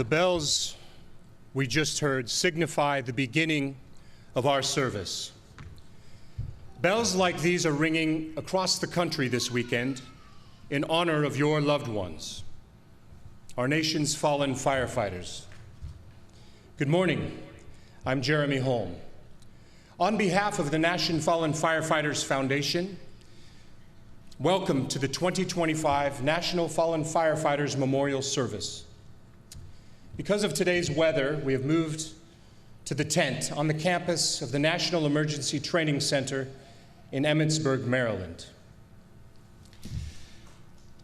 The bells we just heard signify the beginning of our service. Bells like these are ringing across the country this weekend in honor of your loved ones, our nation's fallen firefighters. Good morning. I'm Jeremy Holm. On behalf of the National Fallen Firefighters Foundation, welcome to the 2025 National Fallen Firefighters Memorial Service. Because of today's weather, we have moved to the tent on the campus of the National Emergency Training Center in Emmitsburg, Maryland.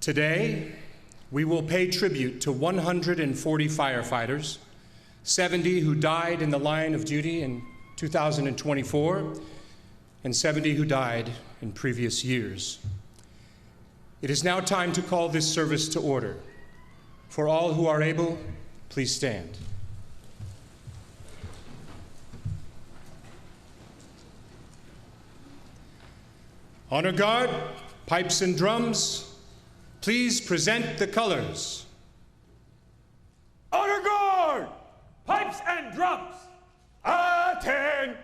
Today, we will pay tribute to 140 firefighters, 70 who died in the line of duty in 2024, and 70 who died in previous years. It is now time to call this service to order. For all who are able, please stand. Honor Guard, pipes and drums, please present the colors. Honor Guard, pipes and drums, attend,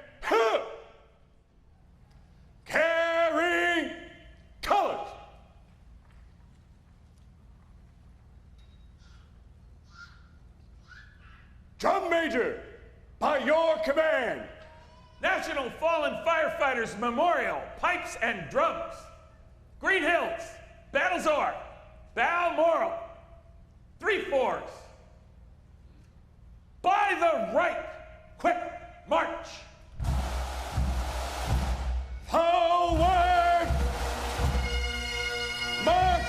carrying colors. Drum Major, by your command. National Fallen Firefighters Memorial, pipes and drums. Green Hills, Battlezor, Balmoral, 3/4. By the right, quick march. Forward, march.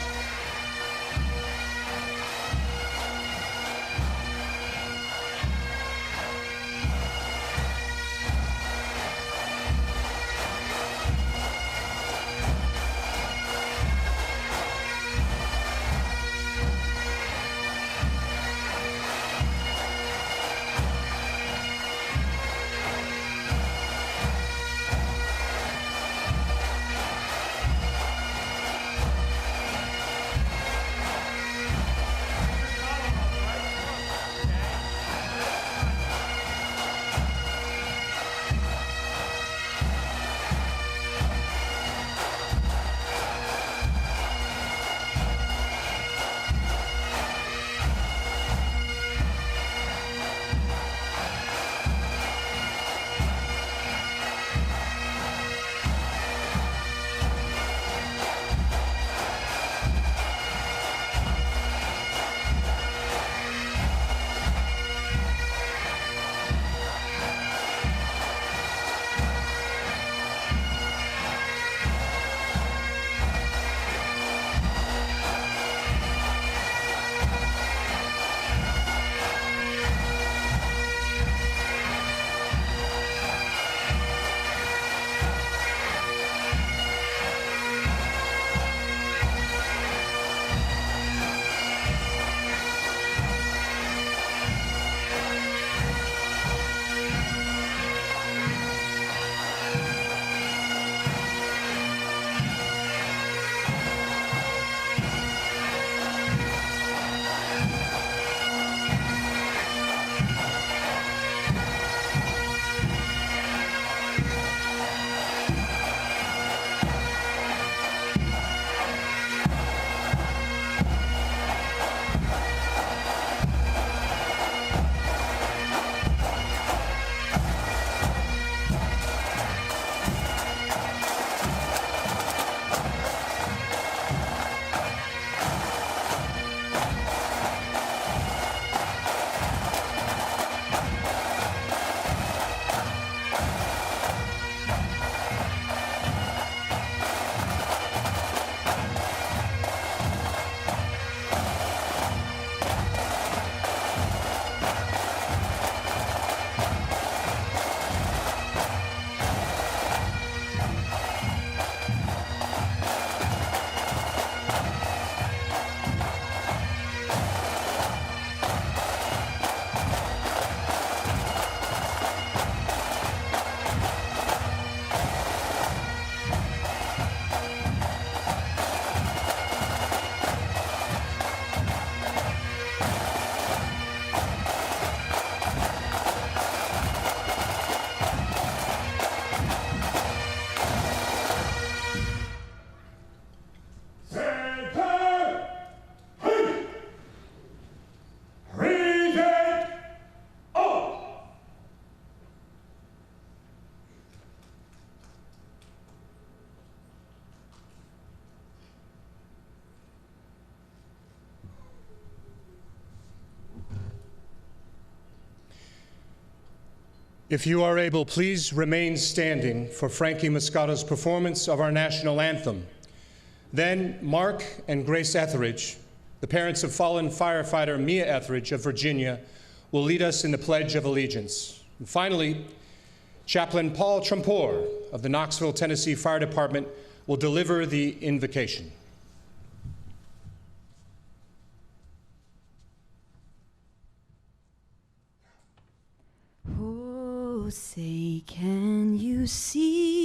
If you are able, please remain standing for Frankie Moscato's performance of our national anthem. Then Mark and Grace Etheridge, the parents of fallen firefighter Mia Etheridge of Virginia, will lead us in the Pledge of Allegiance. And finally, Chaplain Paul Trumpor of the Knoxville, Tennessee Fire Department will deliver the invocation. Oh, say, can you see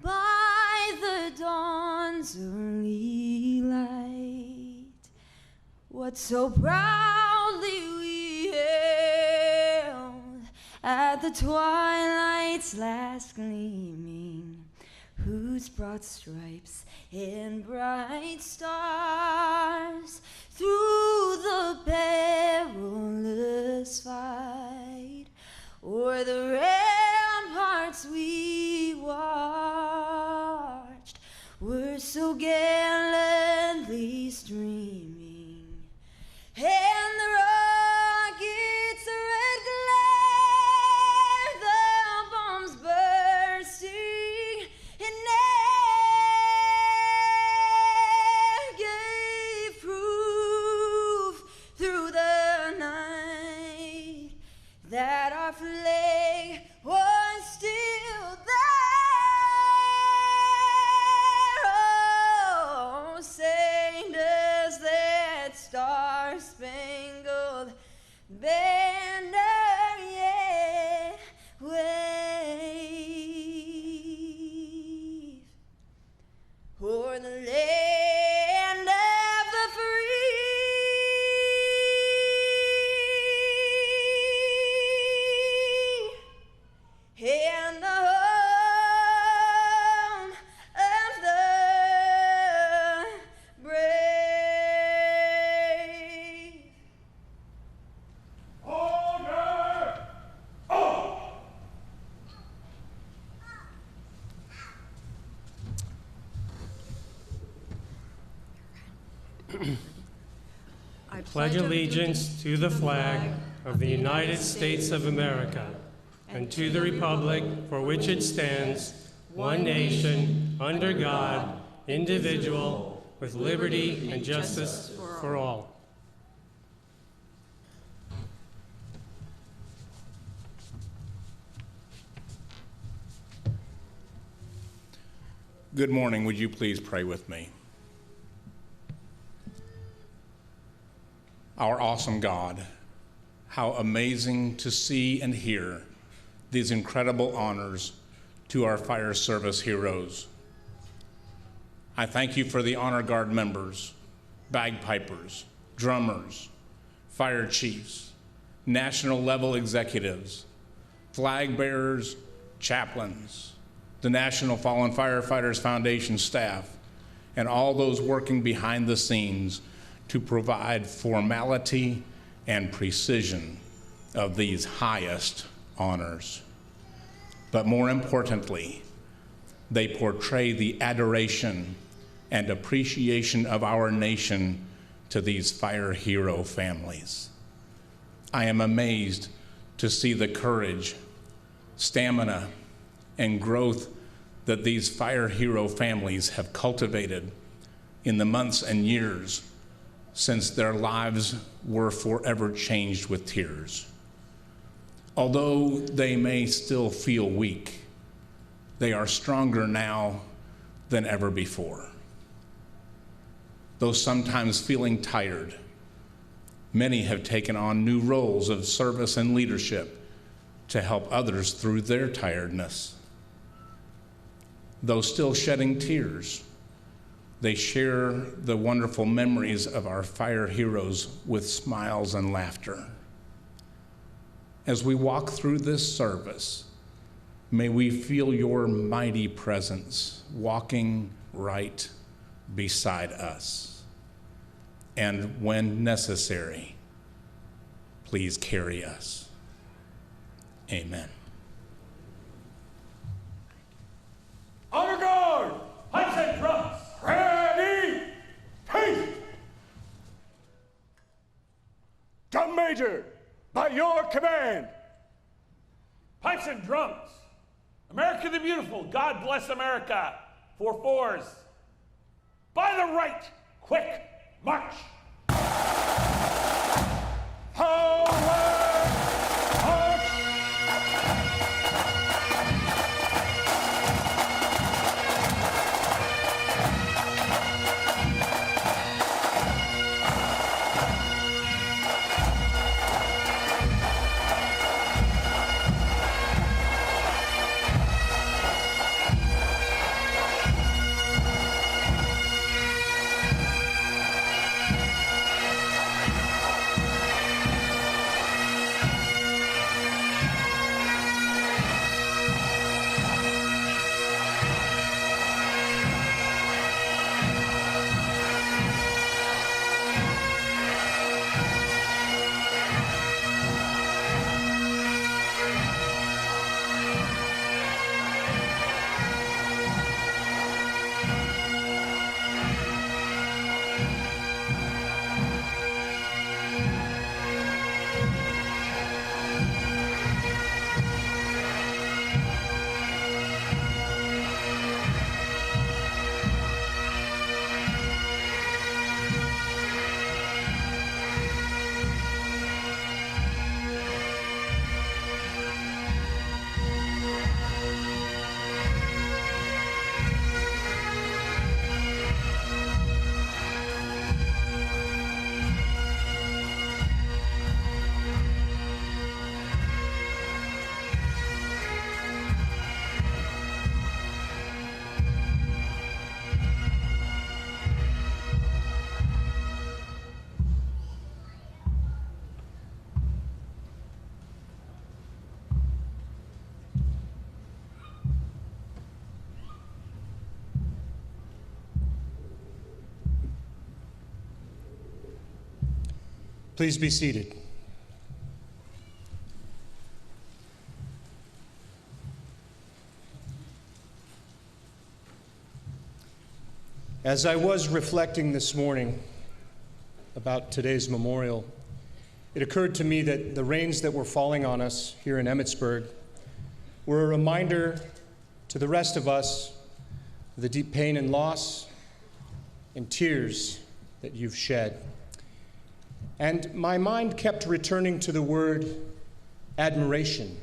by the dawn's early light what so proudly we hailed at the twilight's last gleaming, whose broad stripes and bright stars through the perilous fight o'er the ramparts we watched were so gallantly streaming, and the rockets' red glare, the bombs bursting in air gave proof through the night that our flag was still there. Oh, say does that star-spangled banner yet wave o'er the land of the free and the home of the brave. Order! Oh! I pledge allegiance to the flag of the United States of America and to the republic for which it stands, one nation, under God, indivisible, with liberty and justice for all. Good morning. Would you please pray with me? Our awesome God, how amazing to see and hear these incredible honors to our fire service heroes. I thank you for the honor guard members, bagpipers, drummers, fire chiefs, national level executives, flag bearers, chaplains, the National Fallen Firefighters Foundation staff, and all those working behind the scenes to provide formality and precision of these highest honors. But more importantly, they portray the adoration and appreciation of our nation to these fire hero families. I am amazed to see the courage, stamina, and growth that these fire hero families have cultivated in the months and years since their lives were forever changed with tears. Although they may still feel weak, they are stronger now than ever before. Though sometimes feeling tired, many have taken on new roles of service and leadership to help others through their tiredness. Though still shedding tears, they share the wonderful memories of our fire heroes with smiles and laughter. As we walk through this service, may we feel your mighty presence walking right beside us. And when necessary, please carry us. Amen. Honor guard! Pipes and drums! Ready! Take! Drum Major, by your command, Pipes and drums. America the beautiful, God bless America. 4/4s. By the right, quick, march. Forward, march. Please be seated. As I was reflecting this morning about today's memorial, it occurred to me that the rains that were falling on us here in Emmitsburg were a reminder to the rest of us of the deep pain and loss and tears that you've shed. And my mind kept returning to the word admiration.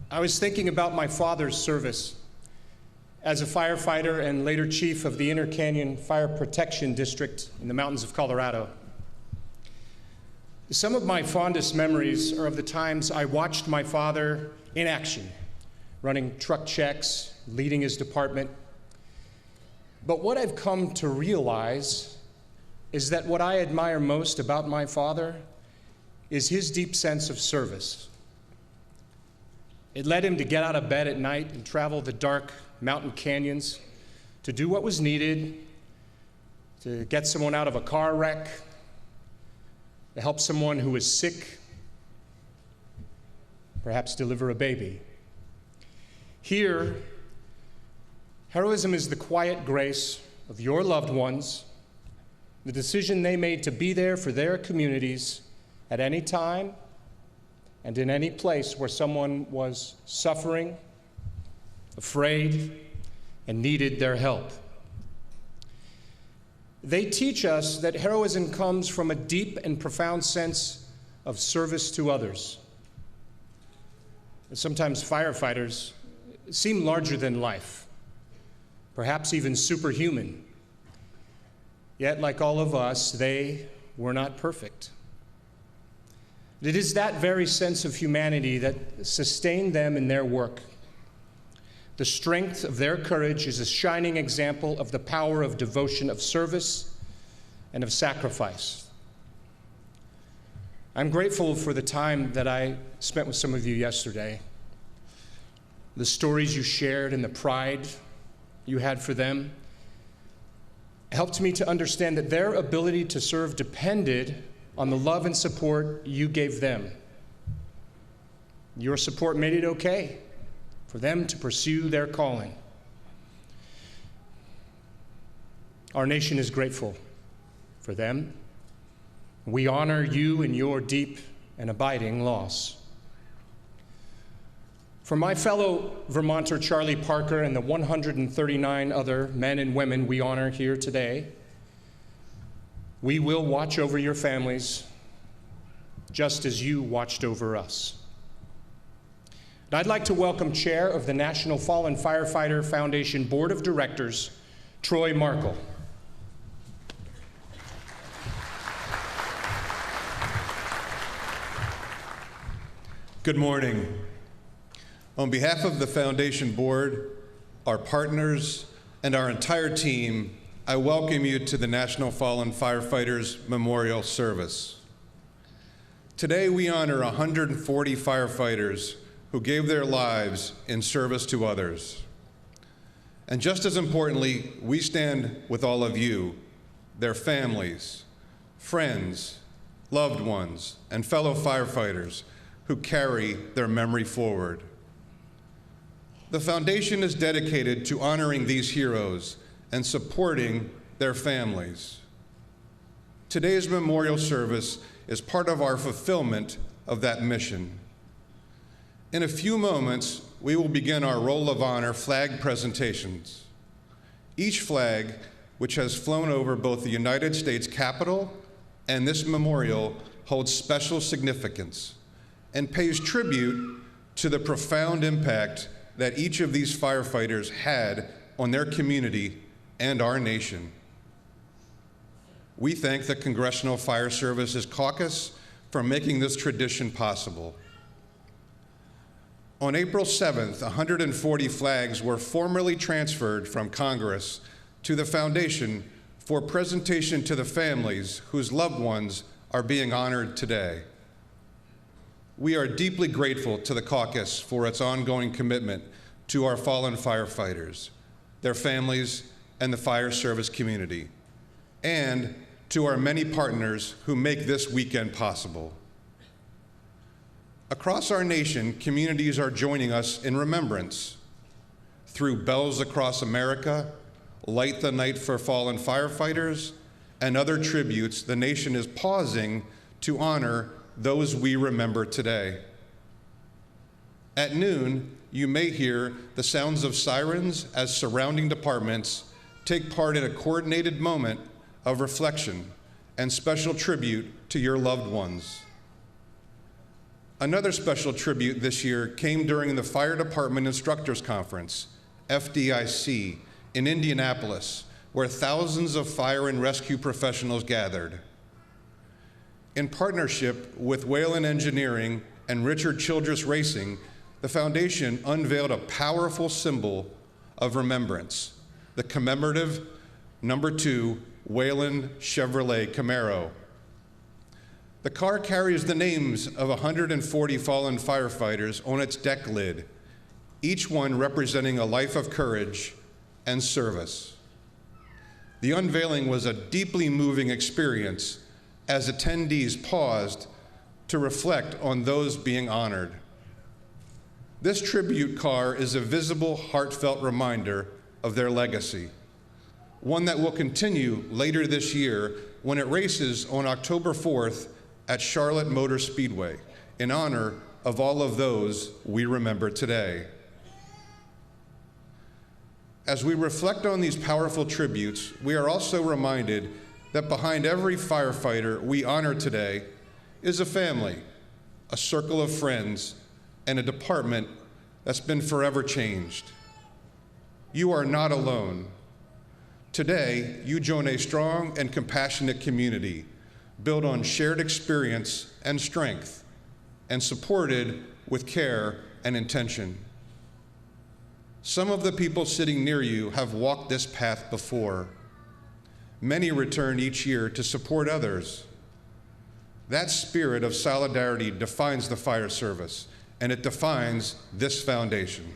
I was thinking about my father's service as a firefighter and later chief of the Inner Canyon Fire Protection District in the mountains of Colorado. Some of my fondest memories are of the times I watched my father in action, running truck checks, leading his department. But what I've come to realize is that what I admire most about my father is his deep sense of service. It led him to get out of bed at night and travel the dark mountain canyons to do what was needed, to get someone out of a car wreck, to help someone who was sick, perhaps deliver a baby. Here, heroism is the quiet grace of your loved ones, the decision they made to be there for their communities at any time and in any place where someone was suffering, afraid, and needed their help. They teach us that heroism comes from a deep and profound sense of service to others. Sometimes firefighters seem larger than life, perhaps even superhuman. Yet, like all of us, they were not perfect. It is that very sense of humanity that sustained them in their work. The strength of their courage is a shining example of the power of devotion, of service, and of sacrifice. I'm grateful for the time that I spent with some of you yesterday, the stories you shared and the pride you had for them helped me to understand that their ability to serve depended on the love and support you gave them. Your support made it okay for them to pursue their calling. Our nation is grateful for them. We honor you in your deep and abiding loss. For my fellow Vermonter Charlie Parker and the 139 other men and women we honor here today, we will watch over your families just as you watched over us. And I'd like to welcome Chair of the National Fallen Firefighter Foundation Board of Directors, Troy Markle. Good morning. On behalf of the Foundation Board, our partners, and our entire team, I welcome you to the National Fallen Firefighters Memorial Service. Today we honor 140 firefighters who gave their lives in service to others. And just as importantly, we stand with all of you, their families, friends, loved ones, and fellow firefighters who carry their memory forward. The Foundation is dedicated to honoring these heroes and supporting their families. Today's memorial service is part of our fulfillment of that mission. In a few moments, we will begin our Roll of Honor flag presentations. Each flag, which has flown over both the United States Capitol and this memorial, holds special significance and pays tribute to the profound impact that each of these firefighters had on their community and our nation. We thank the Congressional Fire Services Caucus for making this tradition possible. On April 7th, 140 flags were formally transferred from Congress to the Foundation for presentation to the families whose loved ones are being honored today. We are deeply grateful to the caucus for its ongoing commitment to our fallen firefighters, their families, and the fire service community, and to our many partners who make this weekend possible. Across our nation, communities are joining us in remembrance. Through Bells Across America, Light the Night for Fallen Firefighters, and other tributes, the nation is pausing to honor those we remember today. At noon, you may hear the sounds of sirens as surrounding departments take part in a coordinated moment of reflection and special tribute to your loved ones. Another special tribute this year came during the Fire Department Instructors Conference, FDIC, in Indianapolis, where thousands of fire and rescue professionals gathered. In partnership with Whalen Engineering and Richard Childress Racing, the Foundation unveiled a powerful symbol of remembrance, the commemorative number 2 Whalen Chevrolet Camaro. The car carries the names of 140 fallen firefighters on its deck lid, each one representing a life of courage and service. The unveiling was a deeply moving experience as attendees paused to reflect on those being honored. This tribute car is a visible, heartfelt reminder of their legacy, one that will continue later this year when it races on October 4th at Charlotte Motor Speedway in honor of all of those we remember today. As we reflect on these powerful tributes, we are also reminded that behind every firefighter we honor today is a family, a circle of friends, and a department that's been forever changed. You are not alone. Today, you join a strong and compassionate community built on shared experience and strength, and supported with care and intention. Some of the people sitting near you have walked this path before. Many return each year to support others. That spirit of solidarity defines the fire service, and it defines this foundation.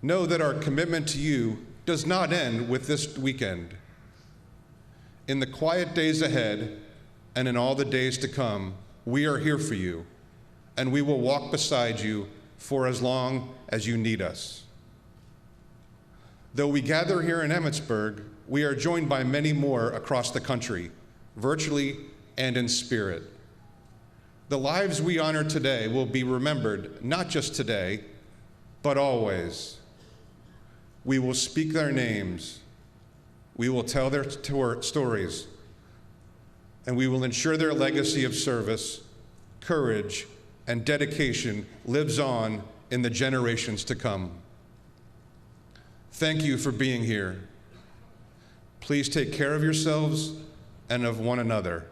Know that our commitment to you does not end with this weekend. In the quiet days ahead, and in all the days to come, we are here for you, and we will walk beside you for as long as you need us. Though we gather here in Emmitsburg, we are joined by many more across the country, virtually and in spirit. The lives we honor today will be remembered not just today, but always. We will speak their names, we will tell their stories, and we will ensure their legacy of service, courage, and dedication lives on in the generations to come. Thank you for being here. Please take care of yourselves and of one another.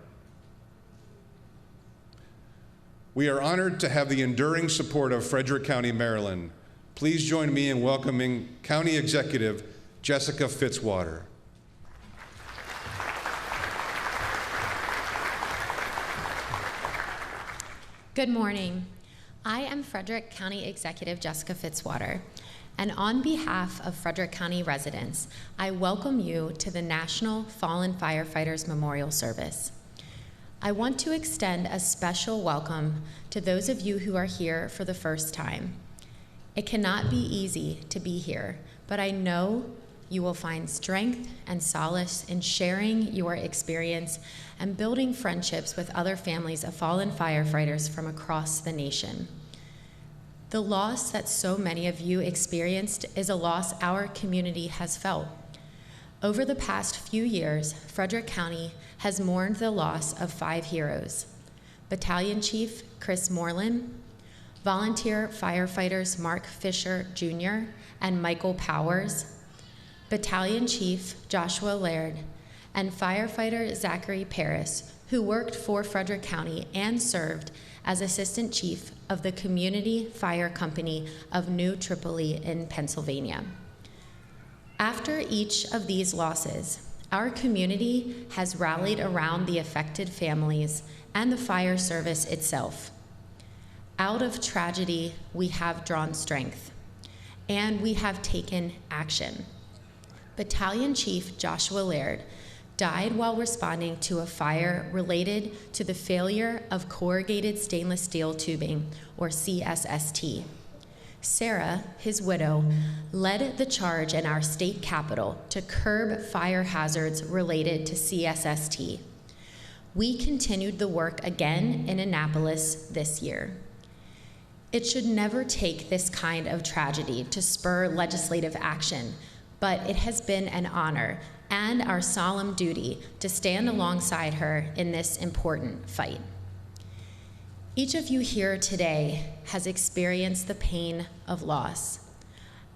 We are honored to have the enduring support of Frederick County, Maryland. Please join me in welcoming County Executive Jessica Fitzwater. Good morning. I am Frederick County Executive Jessica Fitzwater, and on behalf of Frederick County residents, I welcome you to the National Fallen Firefighters Memorial Service. I want to extend a special welcome to those of you who are here for the first time. It cannot be easy to be here, but I know you will find strength and solace in sharing your experience and building friendships with other families of fallen firefighters from across the nation. The loss that so many of you experienced is a loss our community has felt. Over the past few years, Frederick County has mourned the loss of 5 heroes: Battalion Chief Chris Moreland, volunteer firefighters Mark Fisher Jr. and Michael Powers, Battalion Chief Joshua Laird, and firefighter Zachary Paris, who worked for Frederick County and served as Assistant Chief of the Community Fire Company of New Tripoli in Pennsylvania. After each of these losses, our community has rallied around the affected families and the fire service itself. Out of tragedy, we have drawn strength, and we have taken action. Battalion Chief Joshua Laird died while responding to a fire related to the failure of corrugated stainless steel tubing, or CSST. Sarah, his widow, led the charge in our state capitol to curb fire hazards related to CSST. We continued the work again in Annapolis this year. It should never take this kind of tragedy to spur legislative action, but it has been an honor and our solemn duty to stand alongside her in this important fight. Each of you here today has experienced the pain of loss,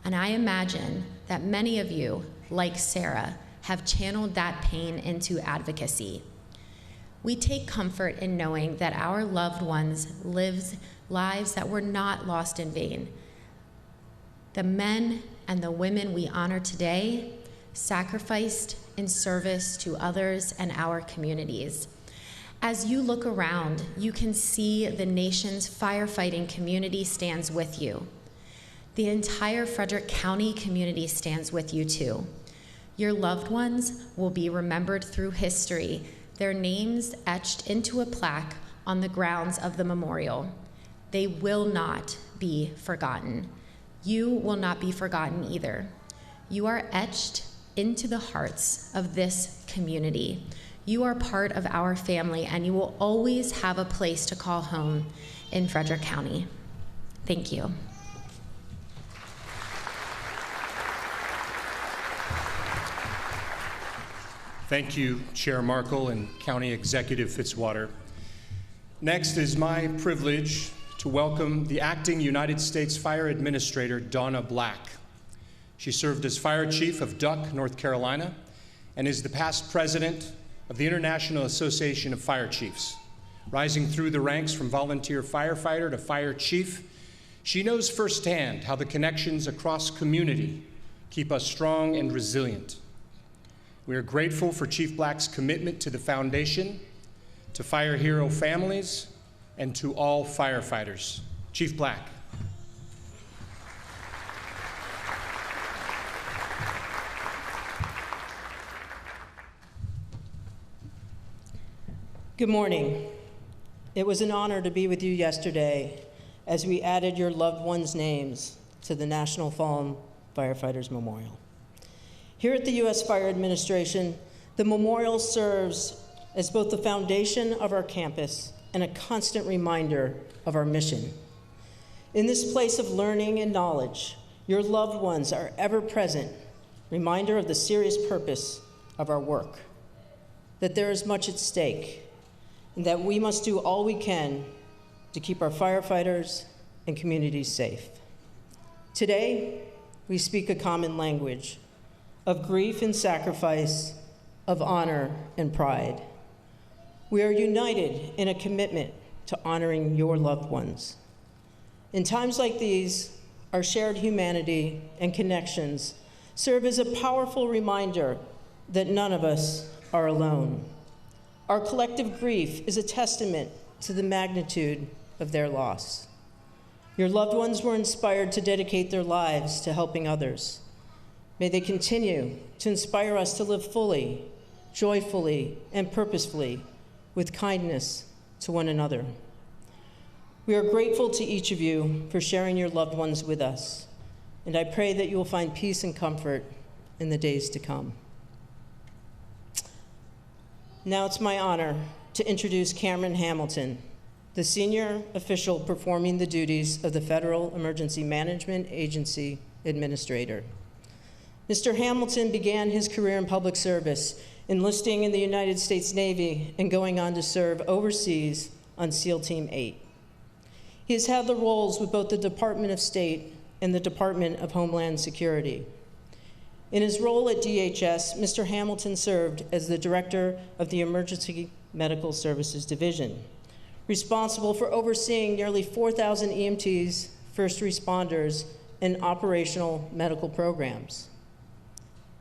and I imagine that many of you, like Sarah, have channeled that pain into advocacy. We take comfort in knowing that our loved ones live lives that were not lost in vain. The men and the women we honor today sacrificed in service to others and our communities. As you look around, you can see the nation's firefighting community stands with you. The entire Frederick County community stands with you too. Your loved ones will be remembered through history, their names etched into a plaque on the grounds of the memorial. They will not be forgotten. You will not be forgotten either. You are etched into the hearts of this community. You are part of our family, and you will always have a place to call home in Frederick County. Thank you. Thank you, Chair Markle and County Executive Fitzwater. Next, it is my privilege to welcome the Acting United States Fire Administrator, Donna Black. She served as Fire Chief of Duck, North Carolina, and is the past president of the International Association of Fire Chiefs. Rising through the ranks from volunteer firefighter to fire chief, she knows firsthand how the connections across community keep us strong and resilient. We are grateful for Chief Black's commitment to the foundation, to fire hero families, and to all firefighters. Chief Black. Good morning. It was an honor to be with you yesterday as we added your loved ones' names to the National Fallen Firefighters Memorial. Here at the U.S. Fire Administration, the memorial serves as both the foundation of our campus and a constant reminder of our mission. In this place of learning and knowledge, your loved ones are ever present, reminder of the serious purpose of our work, that there is much at stake, and that we must do all we can to keep our firefighters and communities safe. Today, we speak a common language of grief and sacrifice, of honor and pride. We are united in a commitment to honoring your loved ones. In times like these, our shared humanity and connections serve as a powerful reminder that none of us are alone. Our collective grief is a testament to the magnitude of their loss. Your loved ones were inspired to dedicate their lives to helping others. May they continue to inspire us to live fully, joyfully, and purposefully with kindness to one another. We are grateful to each of you for sharing your loved ones with us, and I pray that you will find peace and comfort in the days to come. Now it's my honor to introduce Cameron Hamilton, the senior official performing the duties of the Federal Emergency Management Agency Administrator. Mr. Hamilton began his career in public service, enlisting in the United States Navy and going on to serve overseas on SEAL Team 8. He has had the roles with both the Department of State and the Department of Homeland Security. In his role at DHS, Mr. Hamilton served as the Director of the Emergency Medical Services Division, responsible for overseeing nearly 4,000 EMTs, first responders, and operational medical programs.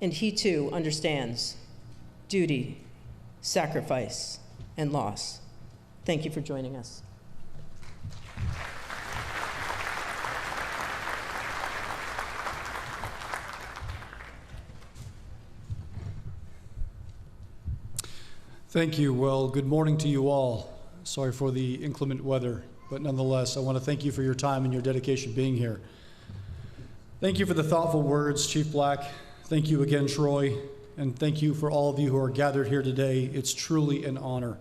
And he too understands duty, sacrifice, and loss. Thank you for joining us. Thank you. Well, good morning to you all. Sorry for the inclement weather, but nonetheless, I want to thank you for your time and your dedication being here. Thank you for the thoughtful words, Chief Black. Thank you again, Troy, and thank you for all of you who are gathered here today. It's truly an honor.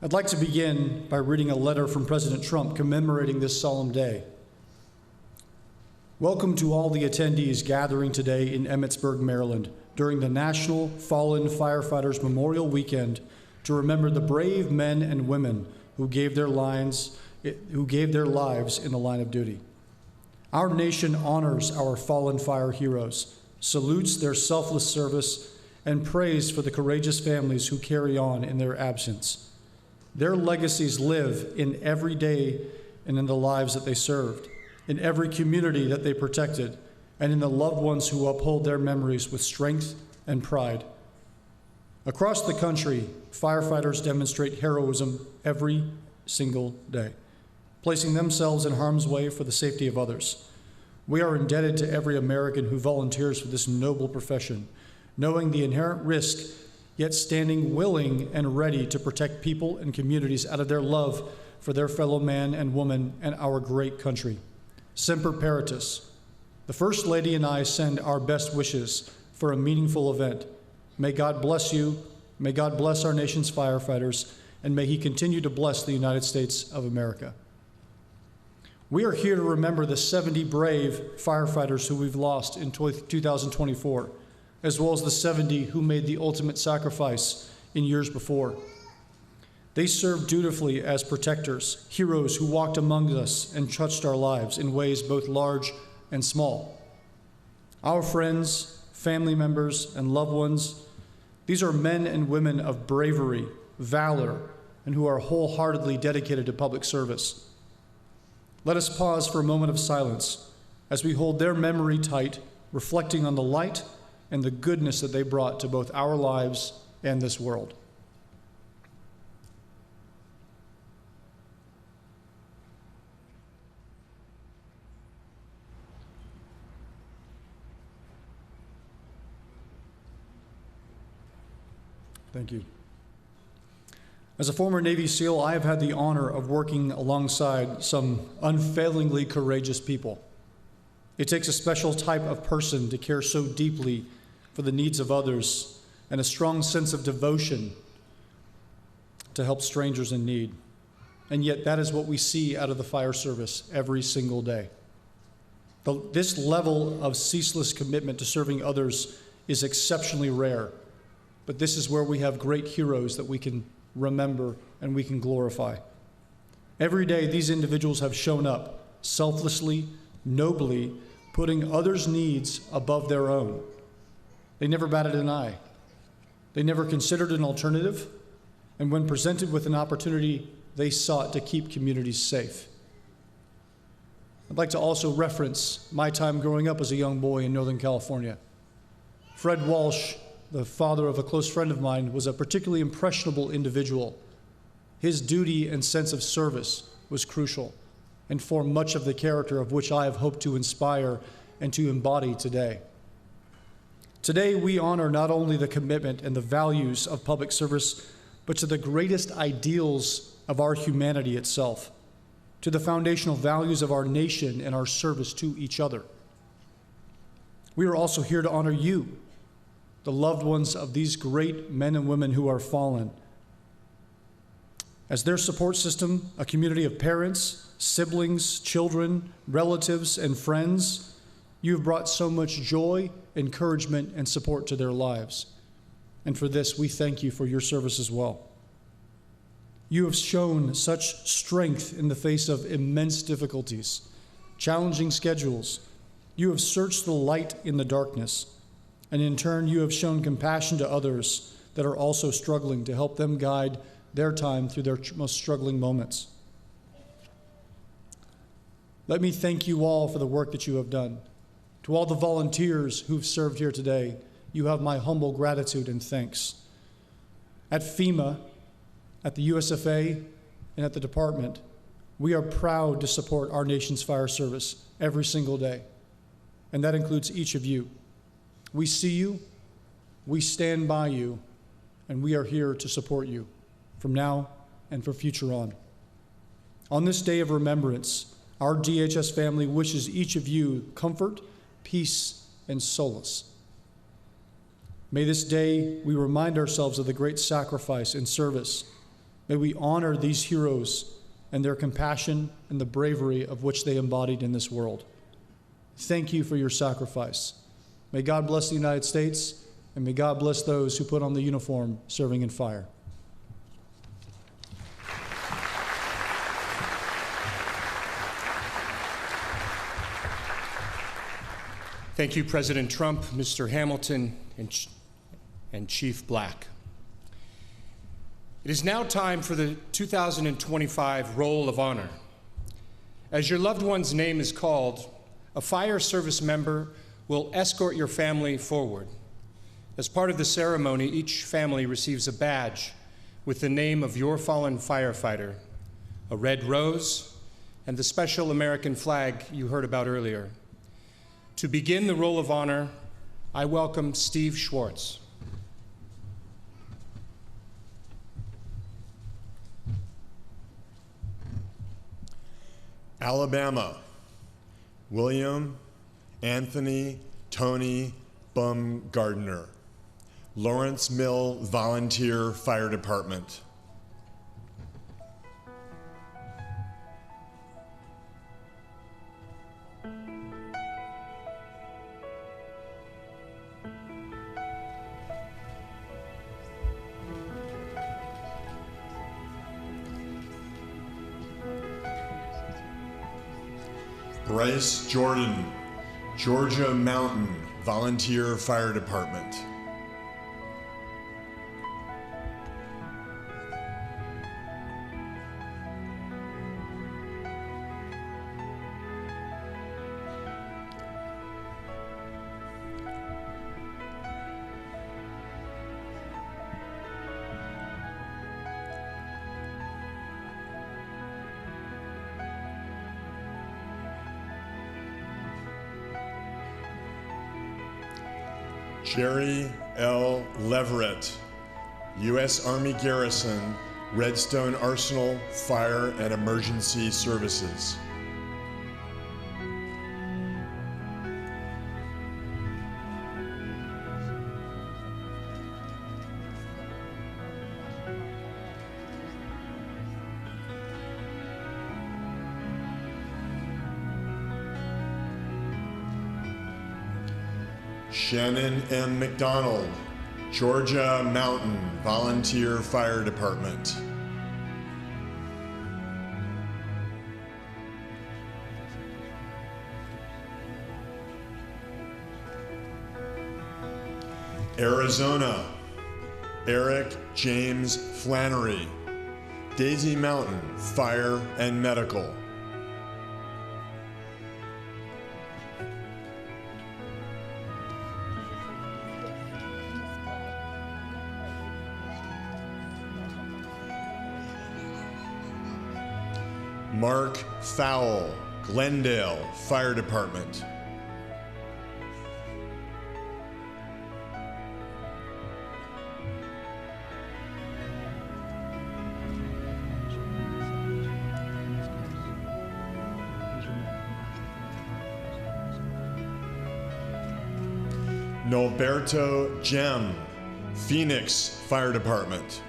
I'd like to begin by reading a letter from President Trump commemorating this solemn day. Welcome to all the attendees gathering today in Emmitsburg, Maryland, during the National Fallen Firefighters Memorial Weekend to remember the brave men and women who gave their lives in the line of duty. Our nation honors our fallen fire heroes, salutes their selfless service, and prays for the courageous families who carry on in their absence. Their legacies live in every day and in the lives that they served, in every community that they protected, and in the loved ones who uphold their memories with strength and pride. Across the country, firefighters demonstrate heroism every single day, placing themselves in harm's way for the safety of others. We are indebted to every American who volunteers for this noble profession, knowing the inherent risk, yet standing willing and ready to protect people and communities out of their love for their fellow man and woman and our great country. Semper Paratus. The First Lady and I send our best wishes for a meaningful event. May God bless you, may God bless our nation's firefighters, and may He continue to bless the United States of America. We are here to remember the 70 brave firefighters who we've lost in 2024, as well as the 70 who made the ultimate sacrifice in years before. They served dutifully as protectors, heroes who walked among us and touched our lives in ways both large and small. Our friends, family members, and loved ones, these are men and women of bravery, valor, and who are wholeheartedly dedicated to public service. Let us pause for a moment of silence as we hold their memory tight, reflecting on the light and the goodness that they brought to both our lives and this world. Thank you. As a former Navy SEAL, I have had the honor of working alongside some unfailingly courageous people. It takes a special type of person to care so deeply for the needs of others and a strong sense of devotion to help strangers in need. And yet that is what we see out of the fire service every single day. This level of ceaseless commitment to serving others is exceptionally rare, but this is where we have great heroes that we can remember and we can glorify. Every day, these individuals have shown up selflessly, nobly, putting others' needs above their own. They never batted an eye. They never considered an alternative, and when presented with an opportunity, they sought to keep communities safe. I'd like to also reference my time growing up as a young boy in Northern California. Fred Walsh, the father of a close friend of mine, was a particularly impressionable individual. His duty and sense of service was crucial and formed much of the character of which I have hoped to inspire and to embody today. Today, we honor not only the commitment and the values of public service, but to the greatest ideals of our humanity itself, to the foundational values of our nation and our service to each other. We are also here to honor you, the loved ones of these great men and women who are fallen. As their support system, a community of parents, siblings, children, relatives, and friends, you have brought so much joy, encouragement, and support to their lives. And for this, we thank you for your service as well. You have shown such strength in the face of immense difficulties, challenging schedules. You have searched the light in the darkness, and in turn, you have shown compassion to others that are also struggling to help them guide their time through their most struggling moments. Let me thank you all for the work that you have done. To all the volunteers who've served here today, you have my humble gratitude and thanks. At FEMA, at the USFA, and at the department, we are proud to support our nation's fire service every single day, and that includes each of you. We see you, we stand by you, and we are here to support you from now and for future on. On this day of remembrance, our DHS family wishes each of you comfort, peace, and solace. May this day we remind ourselves of the great sacrifice and service. May we honor these heroes and their compassion and the bravery of which they embodied in this world. Thank you for your sacrifice. May God bless the United States, and may God bless those who put on the uniform serving in fire. Thank you, President Trump, Mr. Hamilton, and Chief Black. It is now time for the 2025 Roll of Honor. As your loved one's name is called, a fire service member will escort your family forward. As part of the ceremony, each family receives a badge with the name of your fallen firefighter, a red rose, and the special American flag you heard about earlier. To begin the Roll of Honor, I welcome Steve Schwartz. Alabama, William Anthony Tony Bumgardner, Lawrence Mill Volunteer Fire Department. Bryce Jordan, Georgia Mountain Volunteer Fire Department. Jerry L. Leverett, U.S. Army Garrison, Redstone Arsenal Fire and Emergency Services. Shannon M. McDonald, Georgia Mountain Volunteer Fire Department. Arizona, Eric James Flannery, Daisy Mountain Fire and Medical. Mark Fowle, Glendale Fire Department. Norberto Gem, Phoenix Fire Department.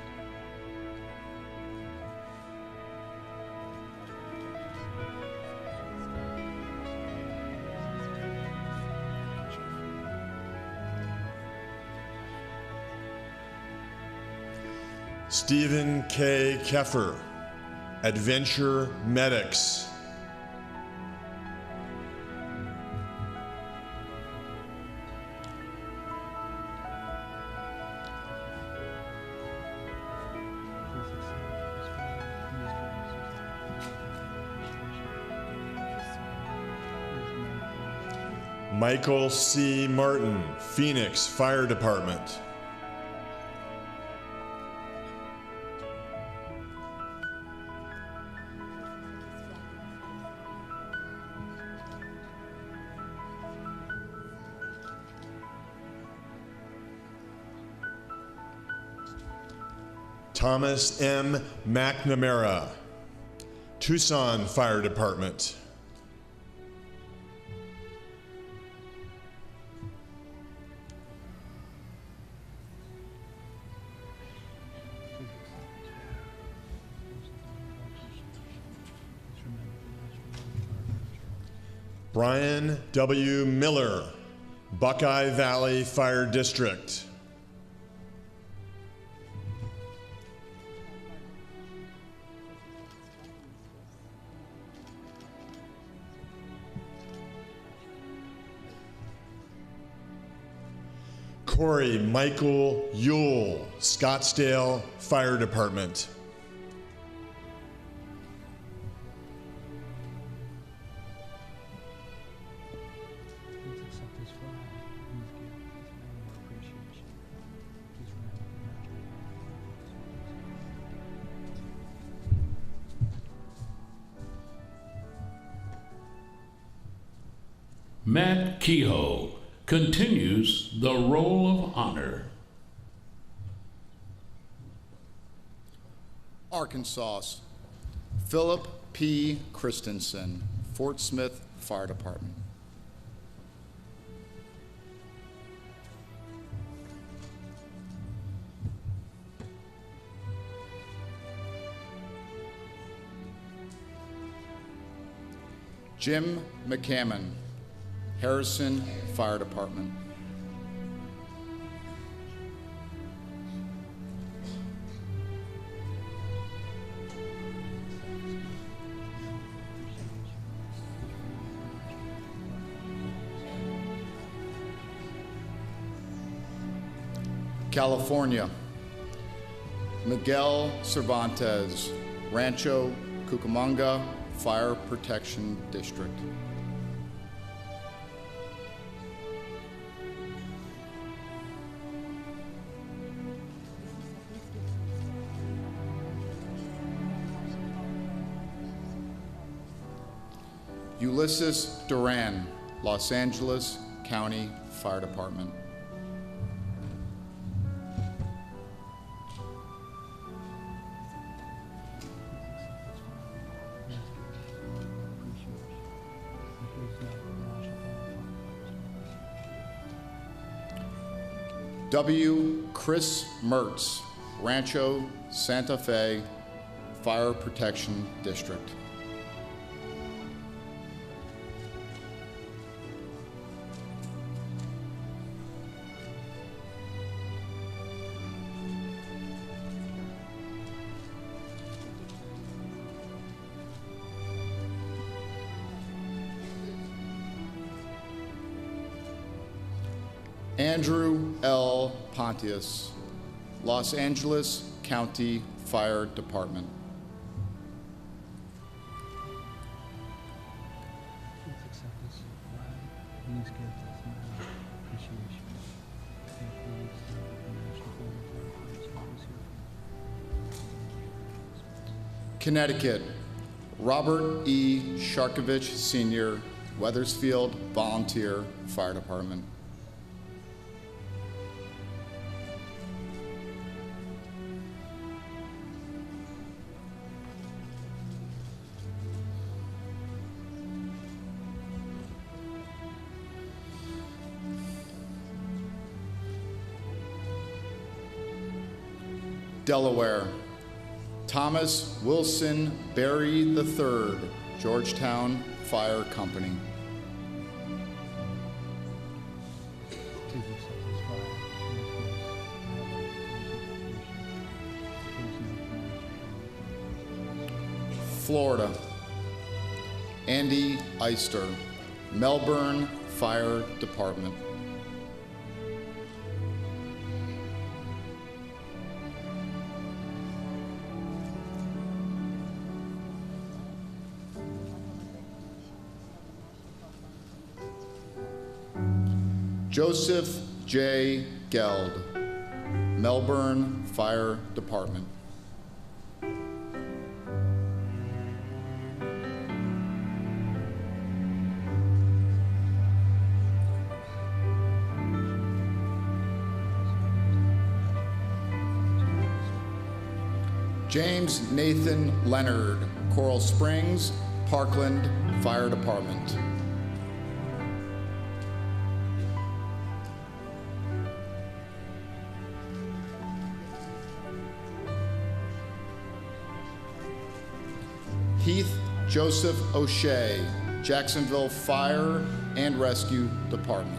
Stephen K. Keffer, Adventure Medics. Michael C. Martin, Phoenix Fire Department. Thomas M. McNamara, Tucson Fire Department. Brian W. Miller, Buckeye Valley Fire District. Corey Michael Yule, Scottsdale Fire Department. Matt Kehoe continues the Roll of Honor. Arkansas, Philip P. Christensen, Fort Smith Fire Department. Jim McCammon, Harrison Fire Department. California, Miguel Cervantes, Rancho Cucamonga Fire Protection District. Ulysses Duran, Los Angeles County Fire Department. W. Chris Mertz, Rancho Santa Fe Fire Protection District. Andrew L. Pontius, Los Angeles County Fire Department. Connecticut, Robert E. Sharkovich, Sr., Weathersfield Volunteer Fire Department. Delaware, Thomas Wilson Berry III, Georgetown Fire Company. Florida, Andy Eister, Melbourne Fire Department. Joseph J. Geld, Melbourne Fire Department. James Nathan Leonard, Coral Springs, Parkland Fire Department. Heath Joseph O'Shea, Jacksonville Fire and Rescue Department.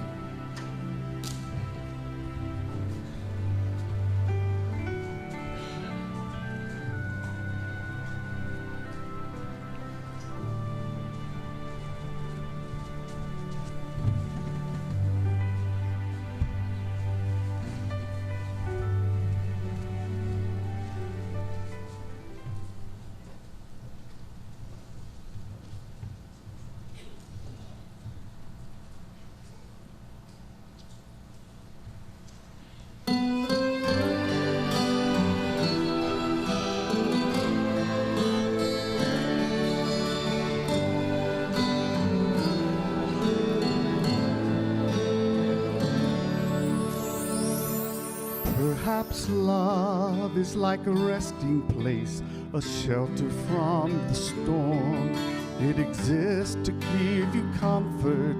Perhaps love is like a resting place, a shelter from the storm. It exists to give you comfort.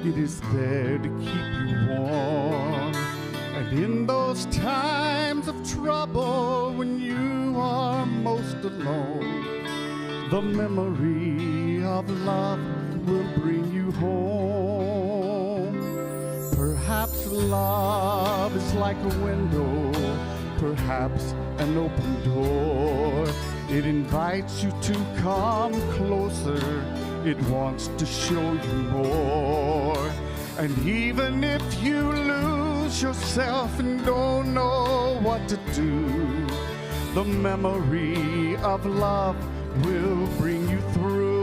It is there to keep you warm. And in those times of trouble, when you are most alone, the memory of love will bring you home. Perhaps love is like a window, perhaps an open door. It invites you to come closer. It wants to show you more. And even if you lose yourself and don't know what to do, the memory of love will bring you through.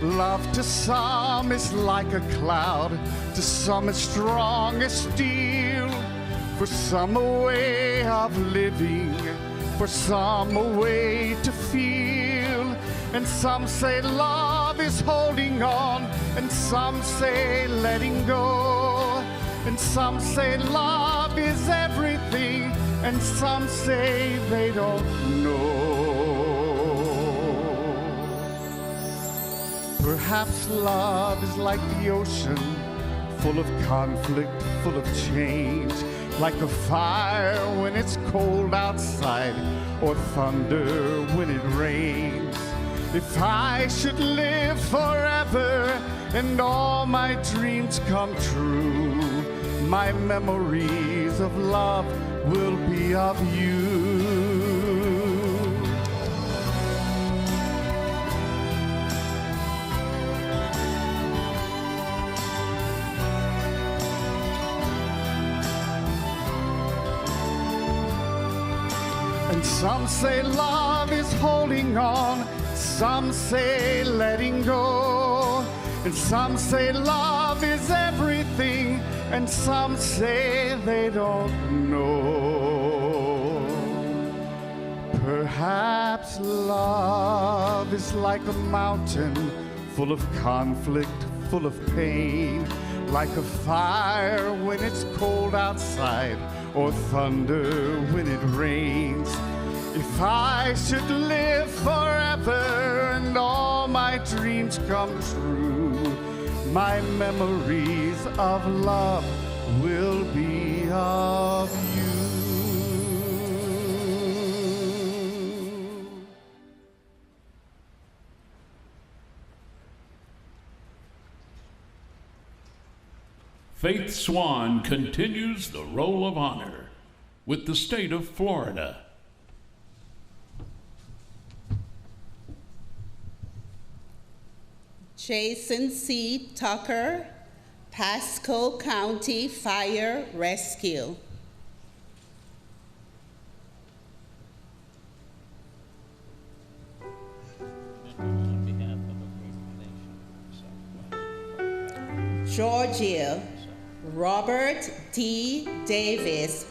Love to some is like a cloud, to some as strong as steel. For some a way of living, for some a way to feel. And some say love is holding on, and some say letting go. And some say love is everything, and some say they don't know. Perhaps love is like the ocean, full of conflict, full of change. Like a fire when it's cold outside, or thunder when it rains. If I should live forever and all my dreams come true, my memories of love will be of you. Some say love is holding on, some say letting go, and some say love is everything, and some say they don't know. Perhaps love is like a mountain full of conflict, full of pain, like a fire when it's cold outside, or thunder when it rains. If I should live forever and all my dreams come true, my memories of love will be of you. Faith Swan continues the Roll of Honor with the state of Florida. Jason C. Tucker, Pasco County Fire Rescue. Georgia, Robert D. Davis,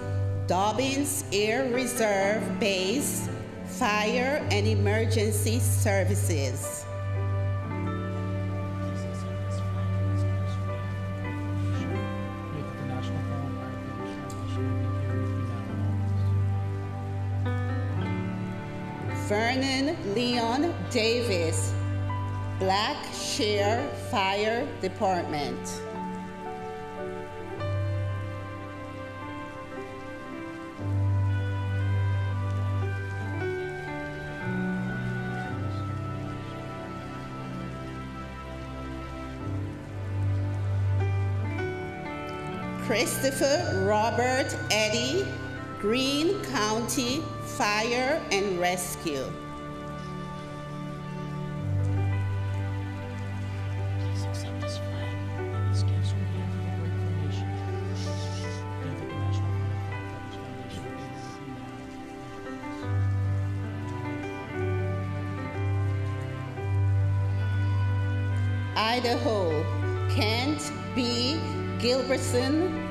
Dobbins Air Reserve Base, Fire and Emergency Services. Vernon Leon Davis, Black Shear Fire Department. Christopher Robert Eddy, Greene County Fire and Rescue. Idaho, Kent B. Gilbertson,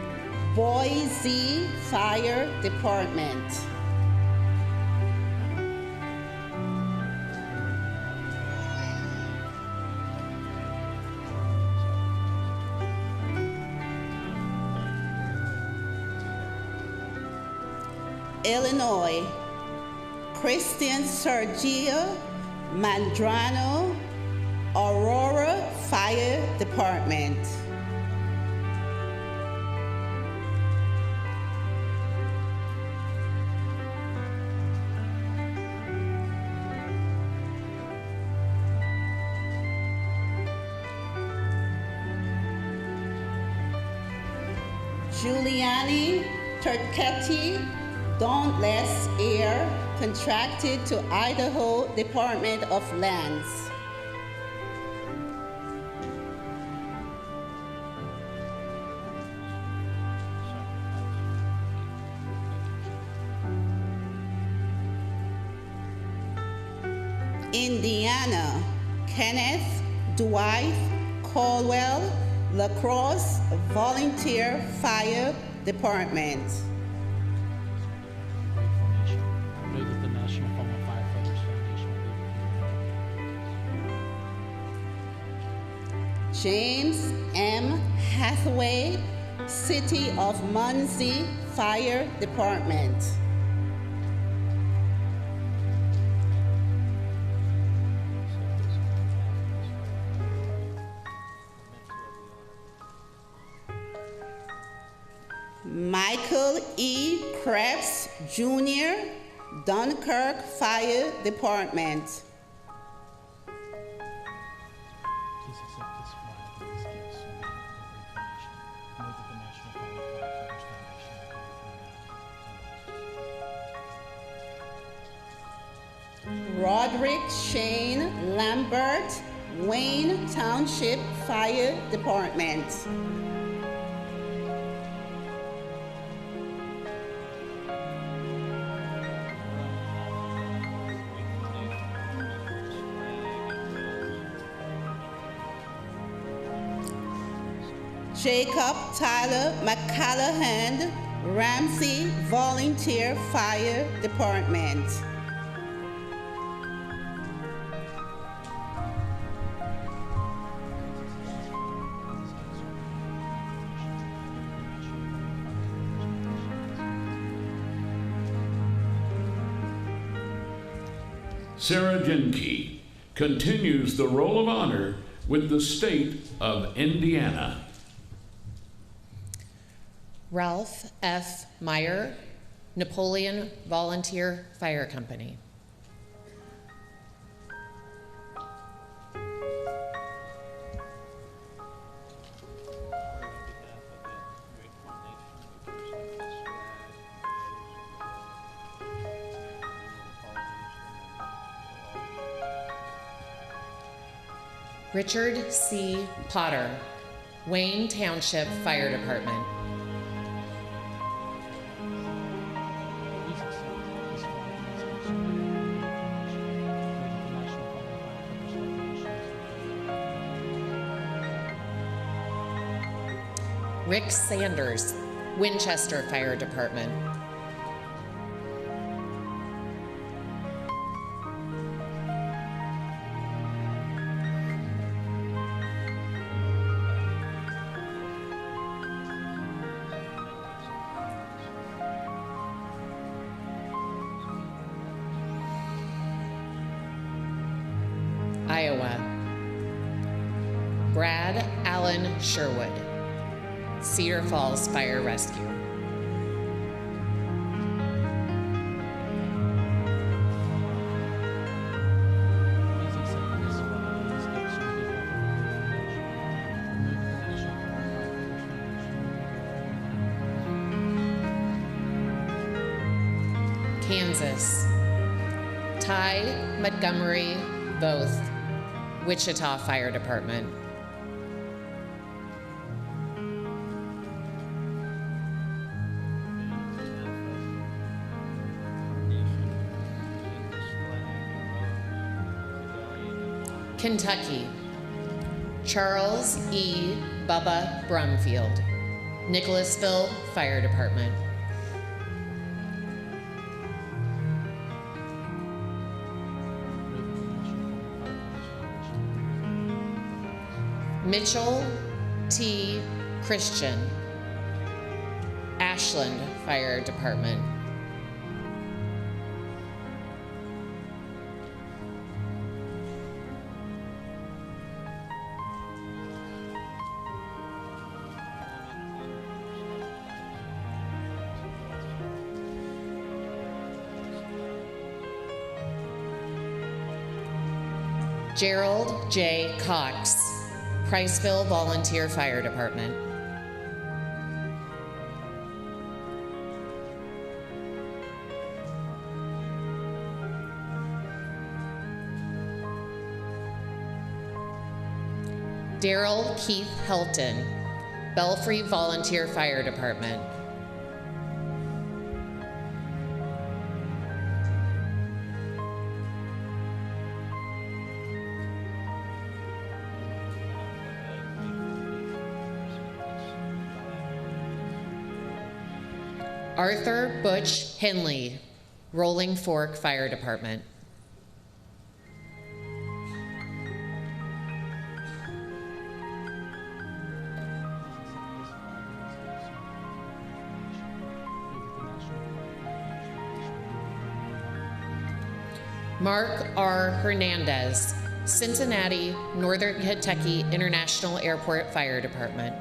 Boise Fire Department. Illinois, Christian Sergio Mandrano, Aurora Fire Department. Giuliani Turketti, Dauntless Air, contracted to Idaho Department of Lands. Indiana, Kenneth Dwight Caldwell, La Crosse Volunteer Fire Department. James M. Hathaway, City of Muncie Fire Department. Michael E. Krebs, Jr., Dunkirk Fire Department. Roderick Shane Lambert, Wayne Township Fire Department. Jacob Tyler McCallahan, Ramsey Volunteer Fire Department. Sarah Jenke continues the Roll of Honor with the state of Indiana. Ralph F. Meyer, Napoleon Volunteer Fire Company. Richard C. Potter, Wayne Township Fire Department. Rick Sanders, Winchester Fire Department. Iowa. Brad Allen Sherwood, Cedar Falls Fire Rescue. Kansas. Ty Montgomery Both, Wichita Fire Department. Kentucky. Charles E. Bubba Brumfield, Nicholasville Fire Department. Mitchell T. Christian, Ashland Fire Department. Gerald J. Cox, Priceville Volunteer Fire Department. Daryl Keith Helton, Belfry Volunteer Fire Department. Arthur Butch Henley, Rolling Fork Fire Department. Mark R. Hernandez, Cincinnati, Northern Kentucky International Airport Fire Department.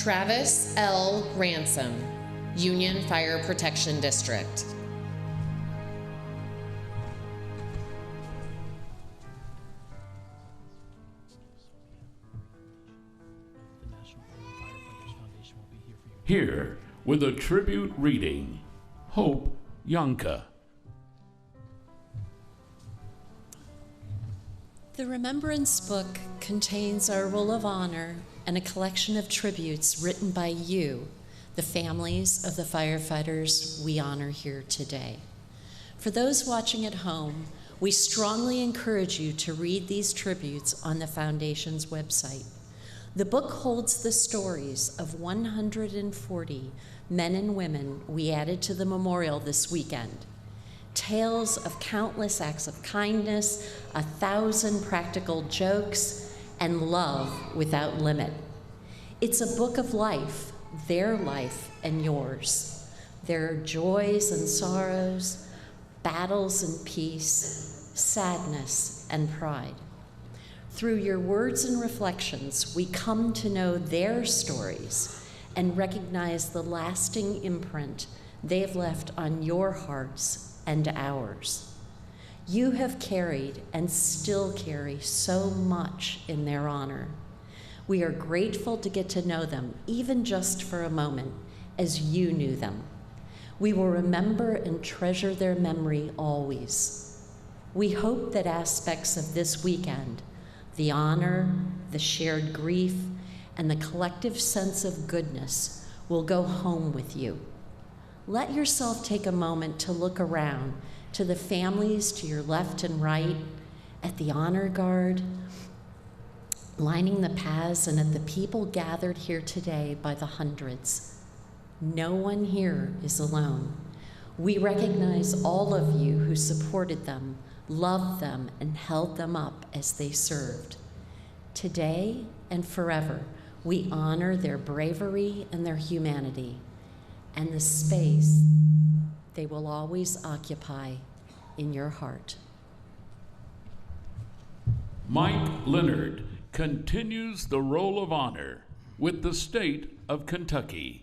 Travis L. Ransom, Union Fire Protection District. Here, with a tribute reading, Hope Yanka. The Remembrance Book contains our Roll of Honor and a collection of tributes written by you, the families of the firefighters we honor here today. For those watching at home, we strongly encourage you to read these tributes on the Foundation's website. The book holds the stories of 140 men and women we added to the memorial this weekend. Tales of countless acts of kindness, 1,000 practical jokes, and love without limit. It's a book of life, their life and yours. Their joys and sorrows, battles and peace, sadness and pride. Through your words and reflections, we come to know their stories and recognize the lasting imprint they have left on your hearts and ours. You have carried and still carry so much in their honor. We are grateful to get to know them, even just for a moment, as you knew them. We will remember and treasure their memory always. We hope that aspects of this weekend, the honor, the shared grief, and the collective sense of goodness will go home with you. Let yourself take a moment to look around to the families to your left and right, at the honor guard, lining the paths, and at the people gathered here today by the hundreds. No one here is alone. We recognize all of you who supported them, loved them, and held them up as they served. Today and forever, we honor their bravery and their humanity, and the space they will always occupy in your heart. Mike Leonard continues the roll of honor with the state of Kentucky.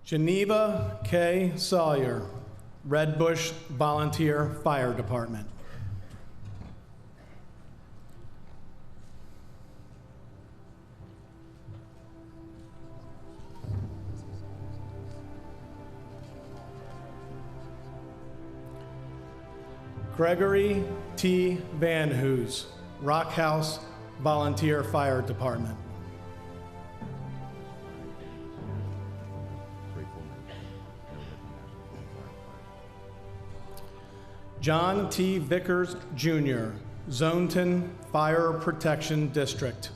Geneva K. Sawyer, Red Bush Volunteer Fire Department. Gregory T. Van Hoos, Rock House Volunteer Fire Department. John T. Vickers, Jr., Zoneton Fire Protection District.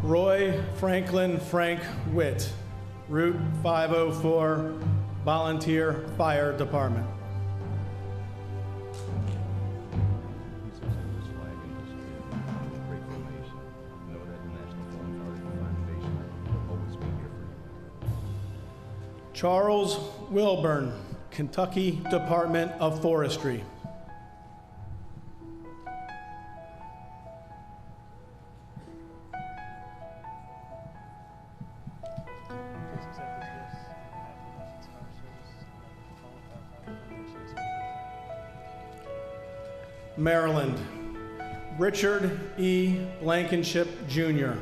Roy Franklin Frank Witt, Route 504, Volunteer Fire Department. Charles Wilburn, Kentucky Department of Forestry. Maryland, Richard E. Blankenship, Jr.,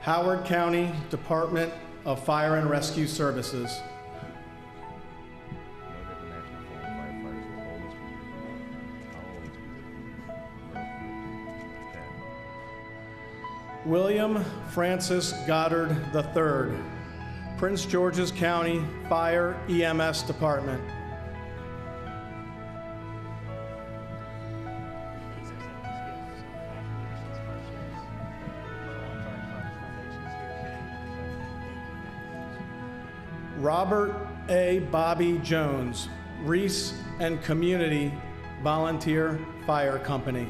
Howard County Department of Fire and Rescue Services. William Francis Goddard III, Prince George's County Fire EMS Department. Robert A. Bobby Jones, Reese and Community Volunteer Fire Company.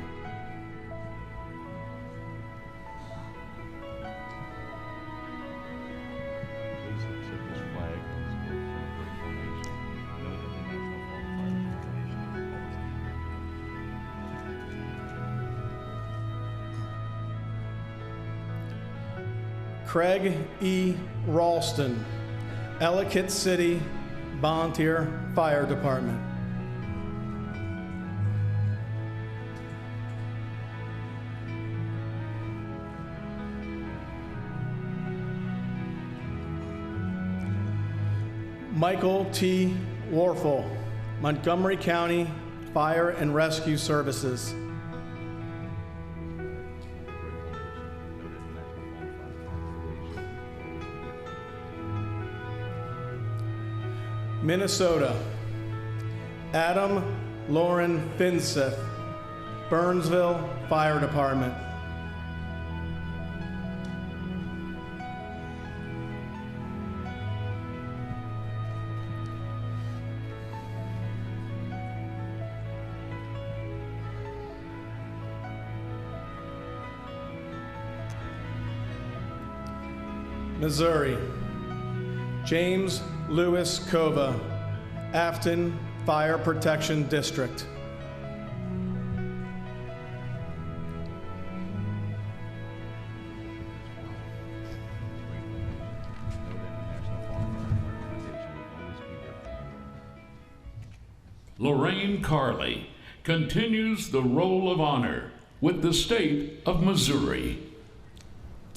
Craig E. Ralston, Ellicott City Volunteer Fire Department. Michael T. Warfel, Montgomery County Fire and Rescue Services. Minnesota, Adam Lauren Finseth, Burnsville Fire Department. Missouri, James Lewis Kova, Afton Fire Protection District. Lorraine Carley continues the Roll of Honor with the state of Missouri.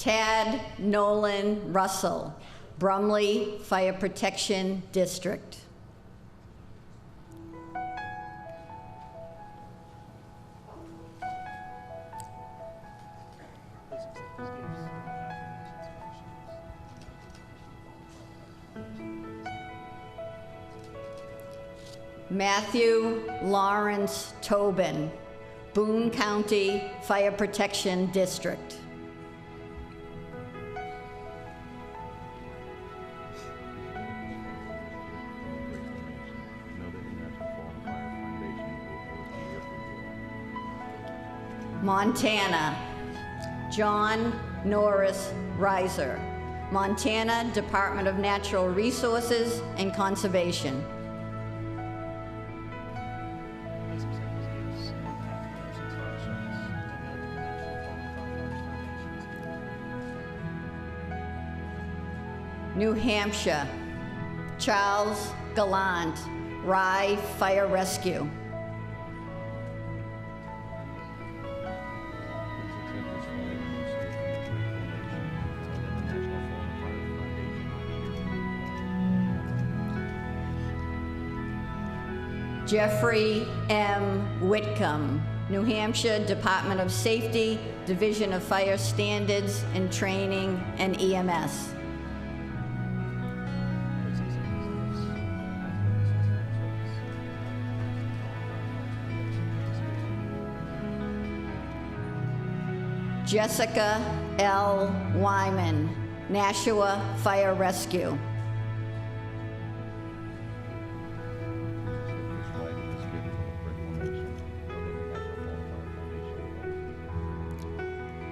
Tad Nolan Russell, Brumley Fire Protection District. Matthew Lawrence Tobin, Boone County Fire Protection District. Montana, John Norris Reiser, Montana Department of Natural Resources and Conservation. New Hampshire, Charles Gallant, Rye Fire Rescue. Jeffrey M. Whitcomb, New Hampshire Department of Safety, Division of Fire Standards and Training and EMS. Jessica L. Wyman, Nashua Fire Rescue.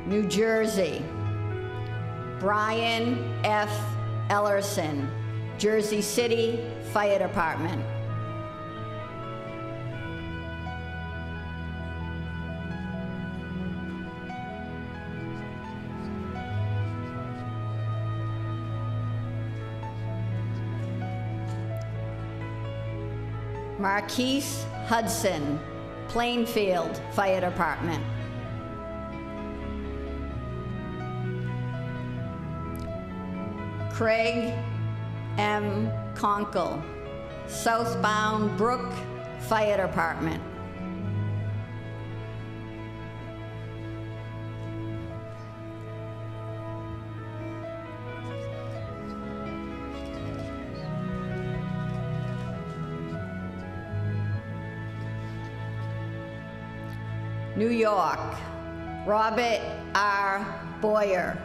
New Jersey, Brian F. Ellerson, Jersey City Fire Department. Marquise Hudson, Plainfield Fire Department. Craig M. Conkle, Southbound Brook Fire Department. New York, Robert R. Boyer,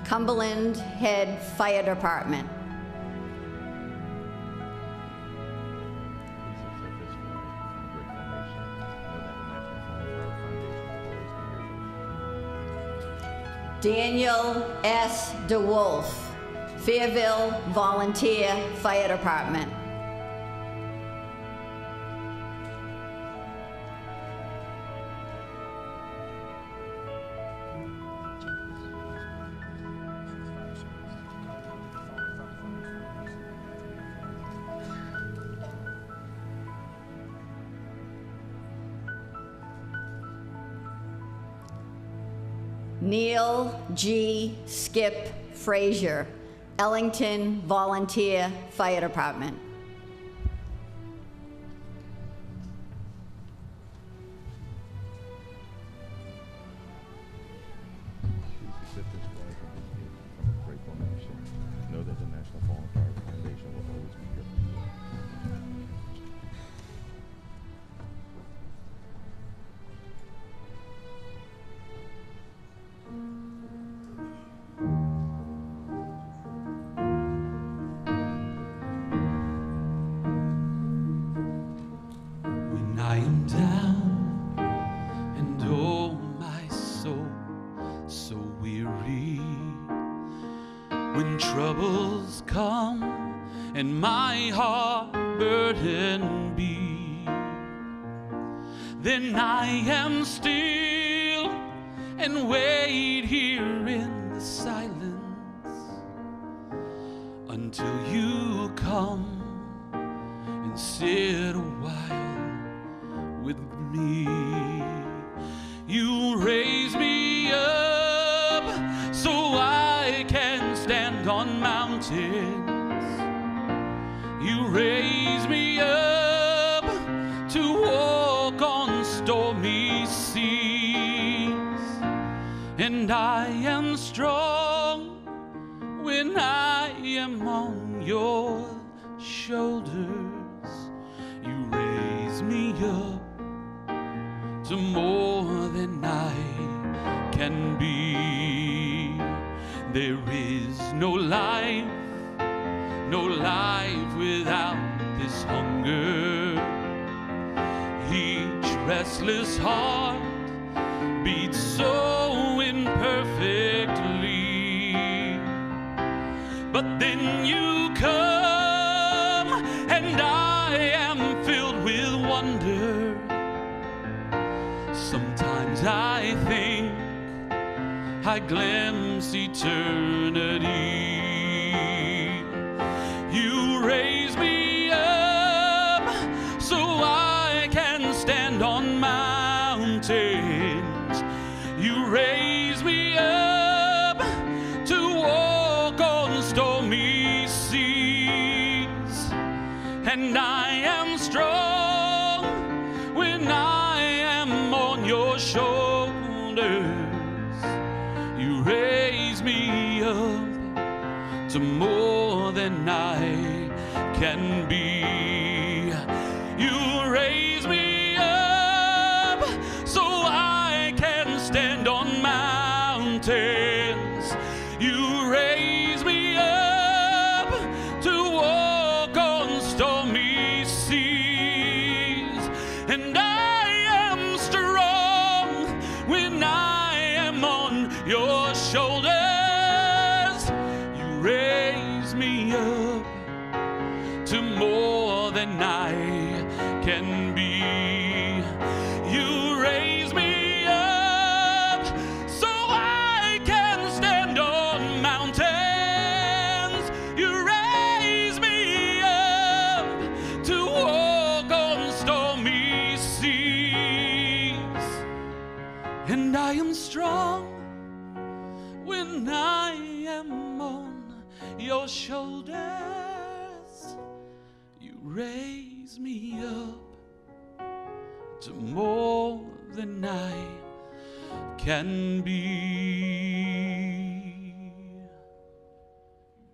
Cumberland Head Fire Department. Daniel S. DeWolf, Fairville Volunteer Fire Department. Neil G. Skip Frazier, Ellington Volunteer Fire Department. when troubles come and my heart burden be, then I am still and wait here in the silence until you come and sit a while with me. You raise me up so I can stand on mountains. You raise me up to walk on stormy seas. And I am strong when I am on your shoulders. You raise me up to more than I can be. There is no life without this hunger. Each restless heart beats so imperfectly, but then you come and I am filled with wonder. Sometimes I think I glimpse eternity. You raise me up so I can stand on mountains. You raise me up to walk on stormy seas. And I am strong when I am on your shoulders. You raise me up to more than I can be. You raise me up so I can stand on mountains. You raise me up to walk on stormy seas. And I am strong when I am on your shoulders. You raise me up to more than I can be. You raise me up so I can stand on mountains. You raise me up to walk on stormy seas. And I am strong when I am on your shoulders. You raise me up to more than I can be.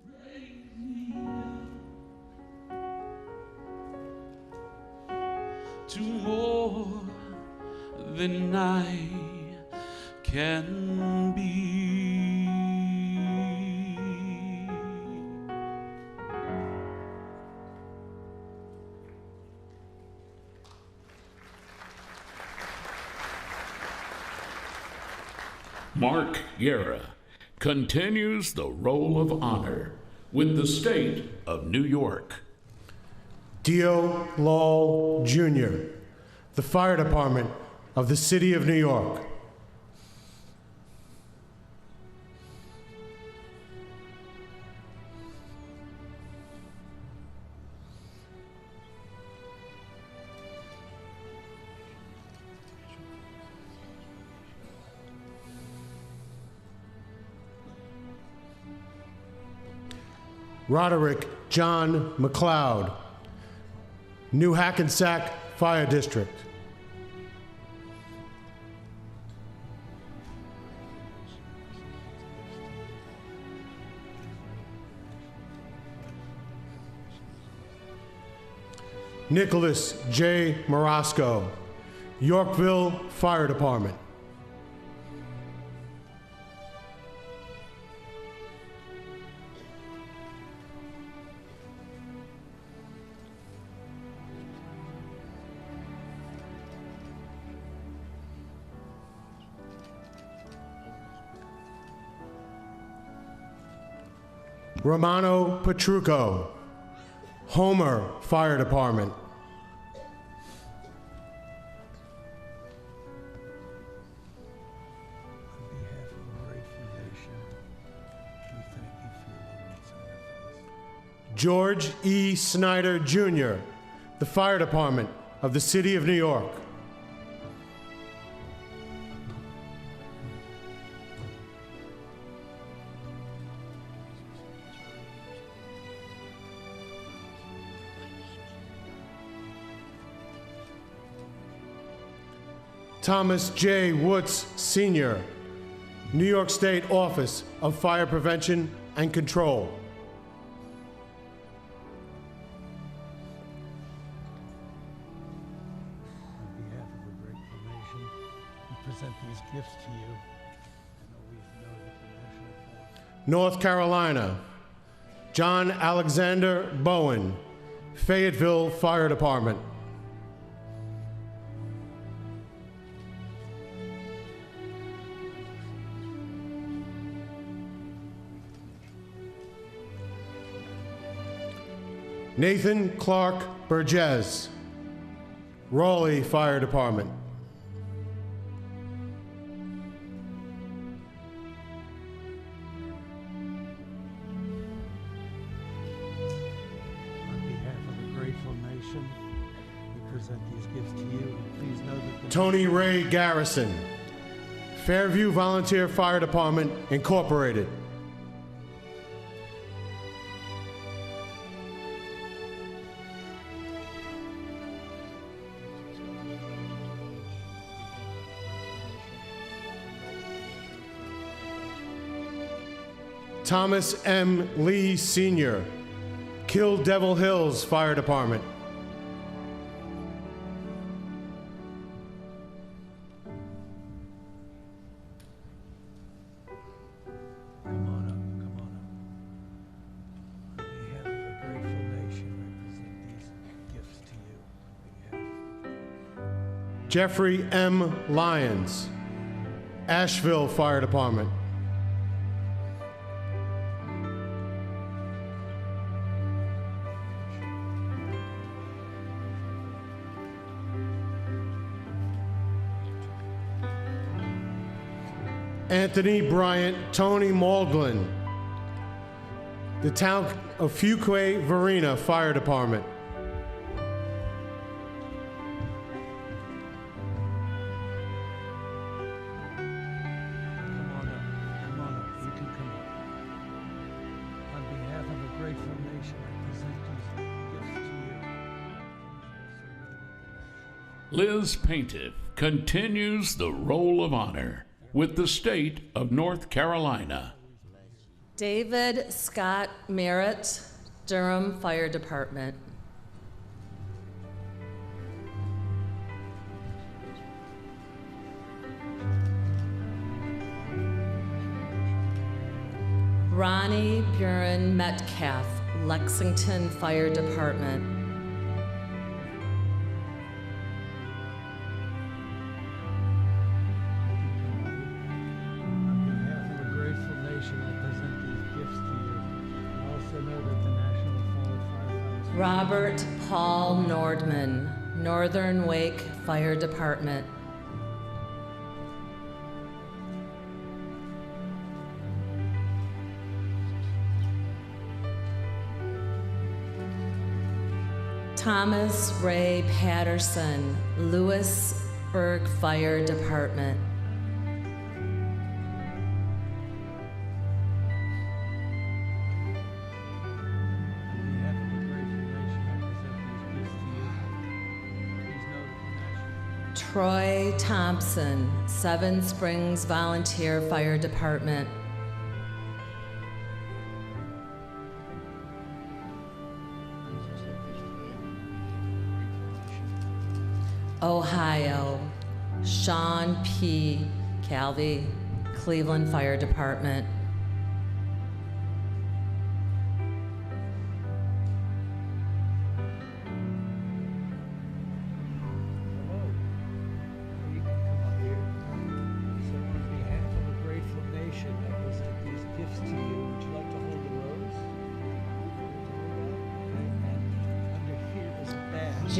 Raise me up to more than I can be. Mark Guerra continues the roll of honor with the state of New York. Dio Lowell Jr., the Fire Department of the City of New York. Roderick John McLeod, New Hackensack Fire District. Nicholas J. Morosco, Yorkville Fire Department. Romano Petrucco, Homer Fire Department. George E. Snyder, Jr., the Fire Department of the City of New York. Thomas J. Woods, Sr., New York State Office of Fire Prevention and Control. Gifts to you. North Carolina, John Alexander Bowen, Fayetteville Fire Department. Nathan Clark Burgess, Raleigh Fire Department. Tony Ray Garrison, Fairview Volunteer Fire Department, Incorporated. Thomas M. Lee Sr., Kill Devil Hills Fire Department. Jeffrey M. Lyons, Asheville Fire Department. Anthony Bryant, Tony Mauldin, the town of Fuquay-Varina Fire Department. Liz Paintiff continues the roll of honor with the state of North Carolina. David Scott Merritt, Durham Fire Department. Ronnie Buren Metcalf, Lexington Fire Department. Robert Paul Nordman, Northern Wake Fire Department. Thomas Ray Patterson, Louisburg Fire Department. Troy Thompson, Seven Springs Volunteer Fire Department. Ohio, Sean P. Calvey, Cleveland Fire Department.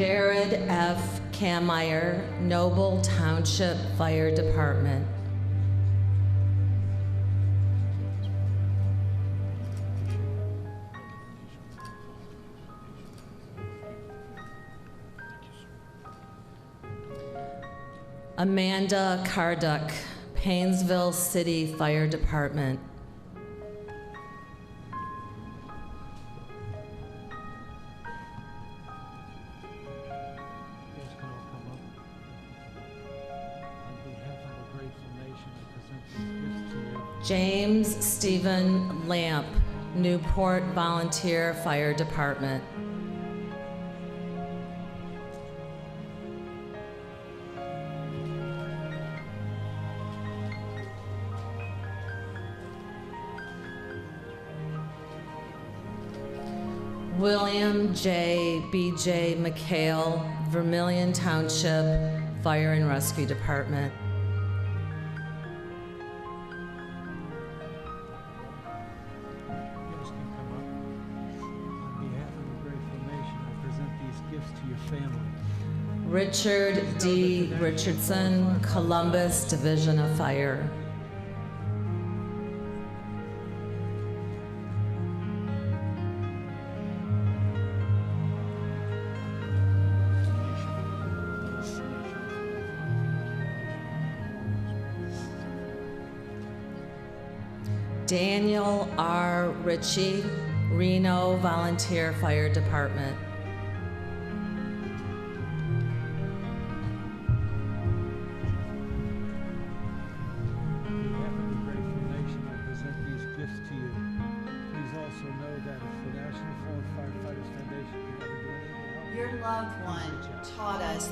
Jared F. Kammeyer, Noble Township Fire Department. Amanda Carduck, Painesville City Fire Department. James Stephen Lamp, Newport Volunteer Fire Department. William J. B.J. McHale, Vermilion Township Fire and Rescue Department. Richard D. Richardson, Columbus Division of Fire. Daniel R. Ritchie, Reno Volunteer Fire Department.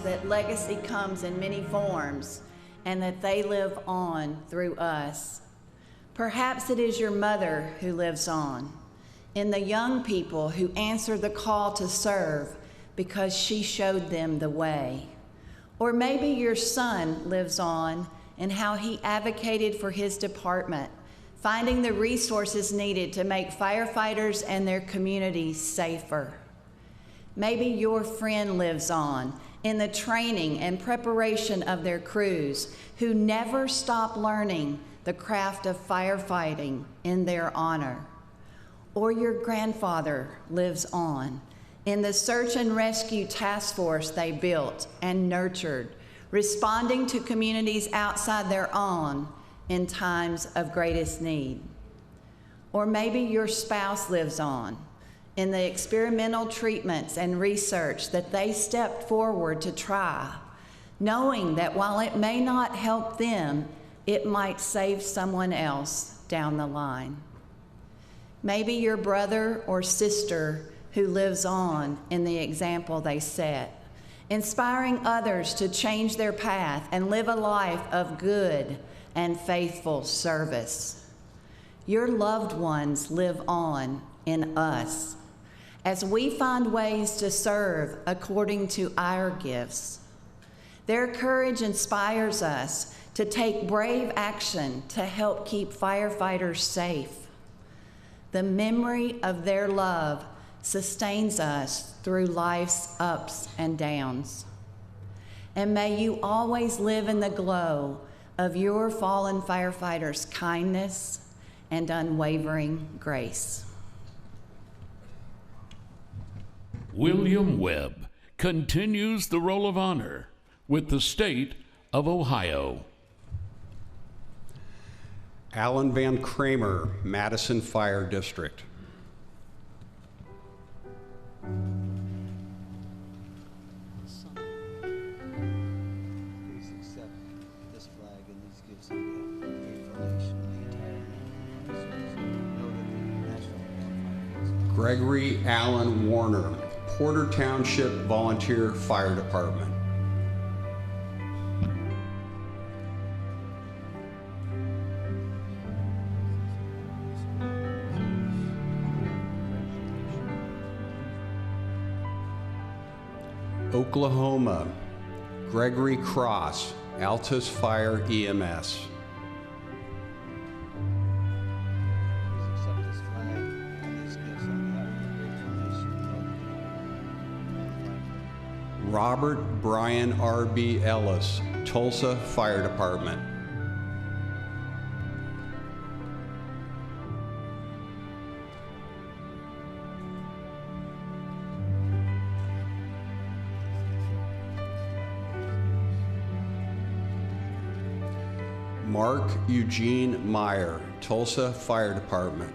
That legacy comes in many forms and that they live on through us. Perhaps it is your mother who lives on, in the young people who answer the call to serve because she showed them the way. Or maybe your son lives on in how he advocated for his department, finding the resources needed to make firefighters and their communities safer. Maybe your friend lives on in the training and preparation of their crews, who never stop learning the craft of firefighting in their honor. Or your grandfather lives on in the search and rescue task force they built and nurtured, responding to communities outside their own in times of greatest need. Or maybe your spouse lives on in the experimental treatments and research that they stepped forward to try, knowing that while it may not help them, it might save someone else down the line. Maybe your brother or sister who lives on in the example they set, inspiring others to change their path and live a life of good and faithful service. Your loved ones live on in us as we find ways to serve according to our gifts. Their courage inspires us to take brave action to help keep firefighters safe. The memory of their love sustains us through life's ups and downs. And may you always live in the glow of your fallen firefighters' kindness and unwavering grace. William Webb continues the Roll of Honor with the state of Ohio. Alan Van Kramer, Madison Fire District. Gregory Allen Warner, Porter Township Volunteer Fire Department. Oklahoma, Gregory Cross, Altus Fire EMS. Robert Brian R.B. Ellis, Tulsa Fire Department. Mark Eugene Meyer, Tulsa Fire Department.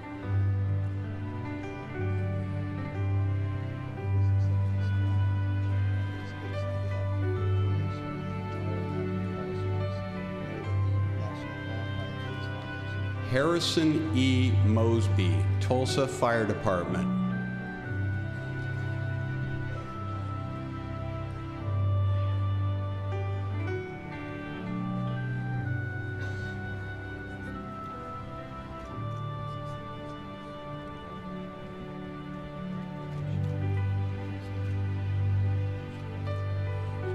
Harrison E. Mosby, Tulsa Fire Department.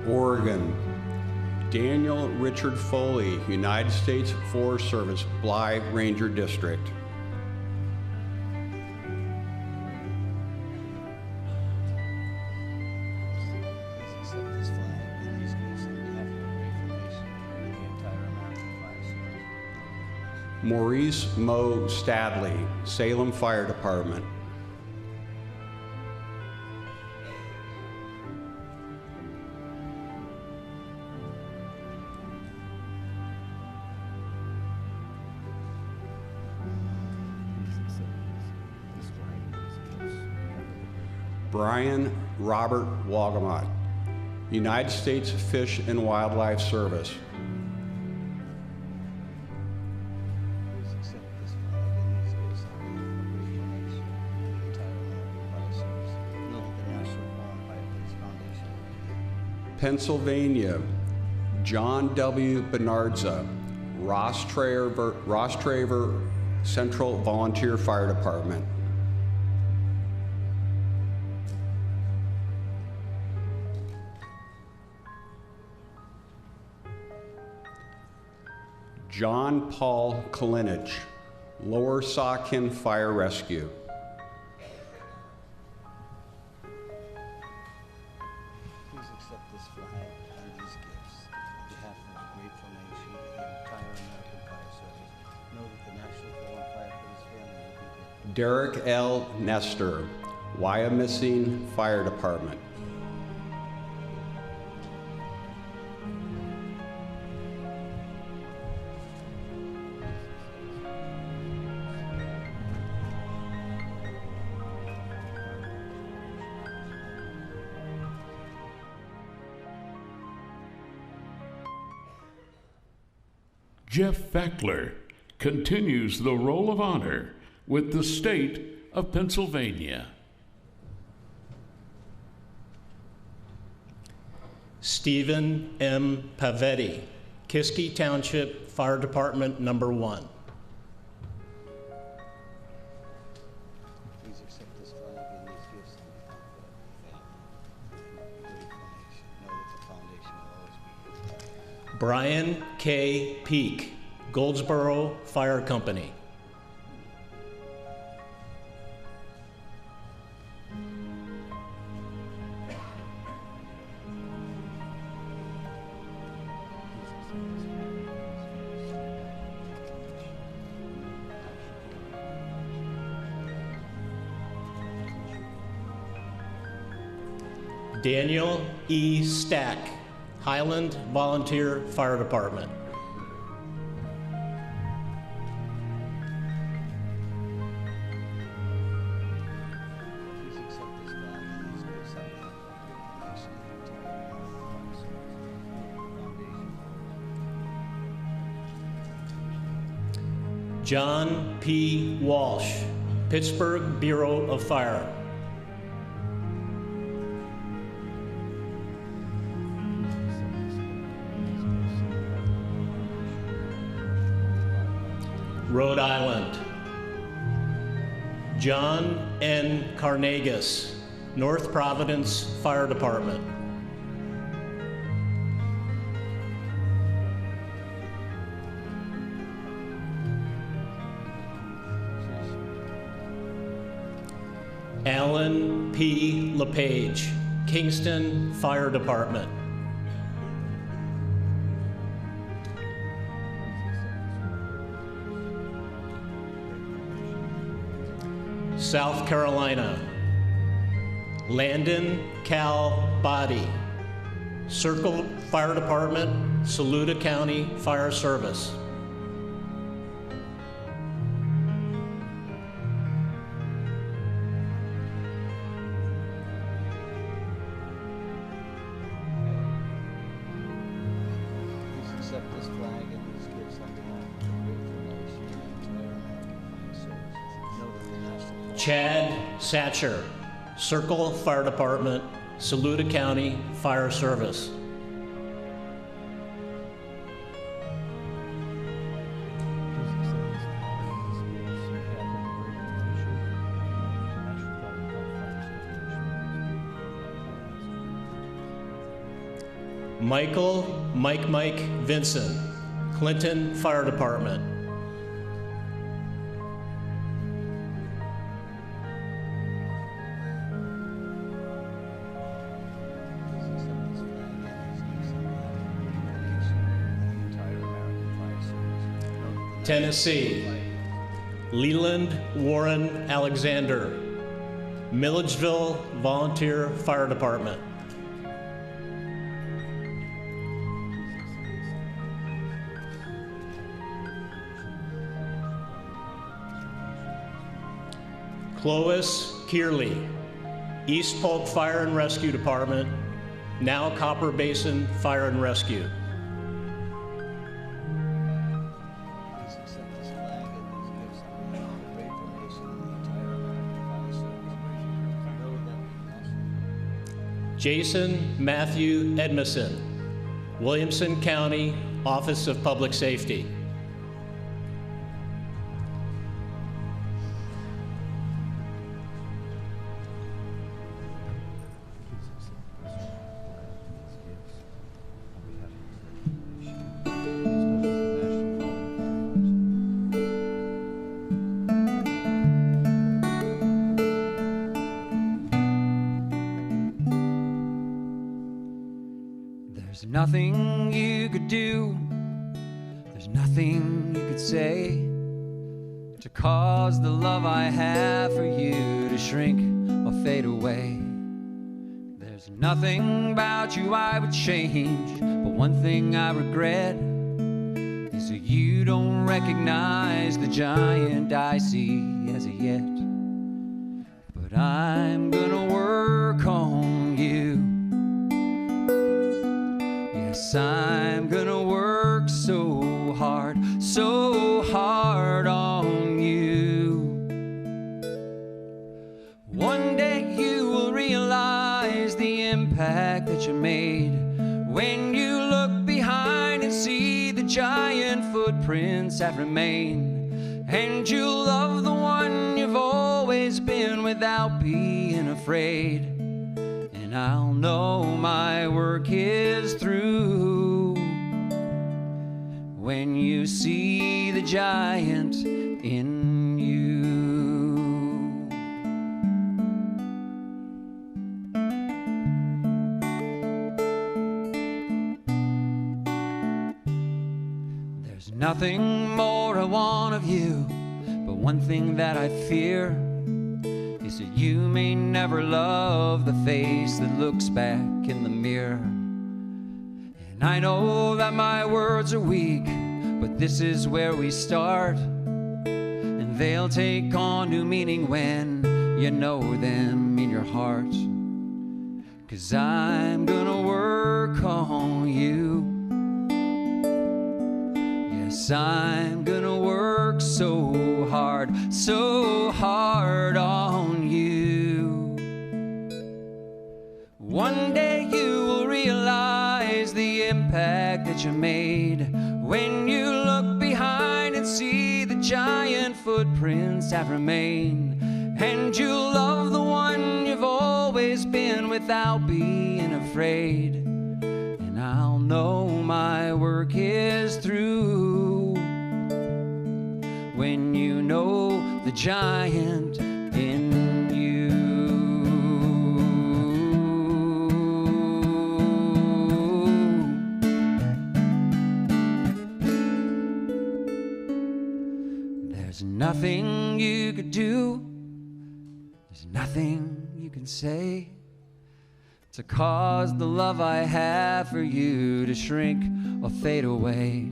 Oregon, Daniel Richard Foley, United States Forest Service, Bly Ranger District. Maurice Moe Stadley, Salem Fire Department. Brian Robert Wagamot, United States Fish and Wildlife Service. Pennsylvania, John W. Bernardza, Ross Traver Central Volunteer Fire Department. John Paul Kalinich, Lower Saucon Fire Rescue. Please accept this flag and these gifts on behalf of the grateful nation and the entire American Fire Service. Know that the National Fallen Firefighters family will be with you. Derek L. Nestor, Wyomissing Fire Department. Jeff Fackler continues the Roll of Honor with the state of Pennsylvania. Stephen M. Pavetti, Kiski Township Fire Department Number 1. Please accept this flag and these gifts on behalf of the grateful nation. Know that the foundation will always be with you. Brian K. Peak, Goldsboro Fire Company. Daniel E. Stack, Highland Volunteer Fire Department. Please accept this flag and these gifts on behalf of the grateful nation and the entire American Fire Service. Foundation. John P. Walsh, Pittsburgh Bureau of Fire. Rhode Island. John N. Carnegas, North Providence Fire Department. Alan P. LePage, Kingston Fire Department. South Carolina, Landon Cal Body, Circle Fire Department, Saluda County Fire Service. Please accept this flag and these gifts on behalf of the grateful nation and entire American Fire Service. Know that the national Chad Satcher, Circle Fire Department, Saluda County Fire Service. Michael Mike Vincent, Clinton Fire Department. Tennessee, Leland Warren Alexander, Milledgeville Volunteer Fire Department. Clovis Kearley, East Polk Fire and Rescue Department, now Copper Basin Fire and Rescue. Jason Matthew Edmondson, Williamson County Office of Public Safety. There's nothing you could do, there's nothing you could say to cause the love I have for you to shrink or fade away. There's nothing about you I would change, but one thing I regret is that you don't recognize the giant I see as of yet. But I'm gonna work on you. Yes, I'm gonna work so hard on you. One day you will realize the impact that you made when you look behind and see the giant footprints that remain. And you'll love the one you've always been without being afraid. And I'll know my work is through when you see the giant in you. There's nothing more I want of you, but one thing that I fear is that you may never love the face that looks back in the mirror. And I know that my words are weak, but this is where we start. And they'll take on new meaning when you know them in your heart. 'Cause I'm gonna work on you. Yes, I'm gonna work so hard on you. One day you will realize the impact that you made when you look behind and see the giant footprints that remain. And you'll love the one you've always been without being afraid. And I'll know my work is through when you know the giant in you. There's nothing you could do, there's nothing you can say to cause the love I have for you to shrink or fade away.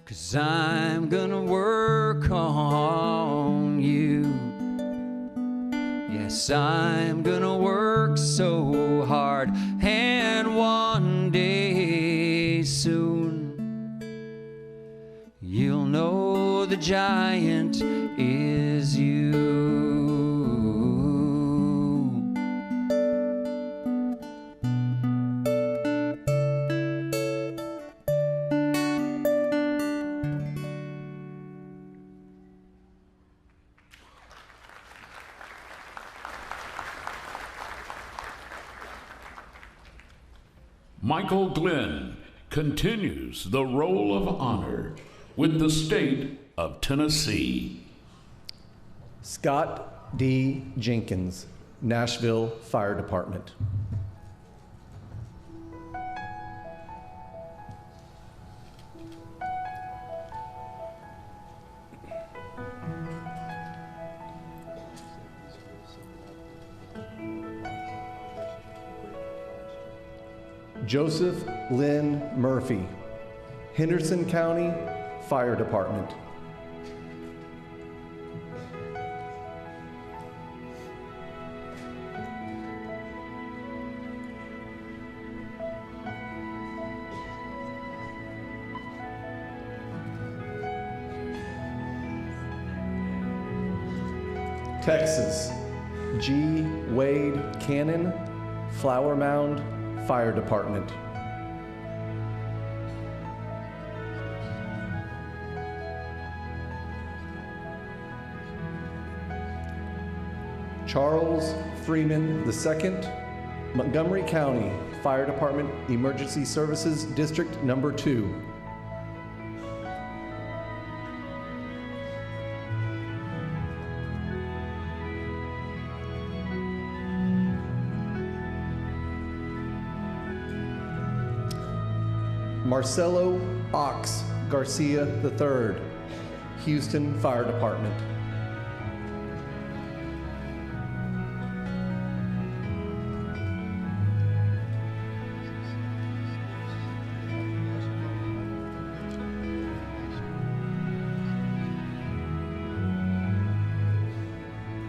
'Cause I'm gonna work on you. Yes, I'm gonna work so hard, and one day soon you'll know the giant is you. Michael Glenn continues the roll of honor with the state of Tennessee. Scott D. Jenkins, Nashville Fire Department. Joseph Lynn Murphy, Henderson County Fire Department. Texas, G. Wade Cannon, Flower Mound Fire Department. Charles Freeman II, Montgomery County Fire Department Emergency Services District Number 2. Marcelo Ox Garcia III, Houston Fire Department.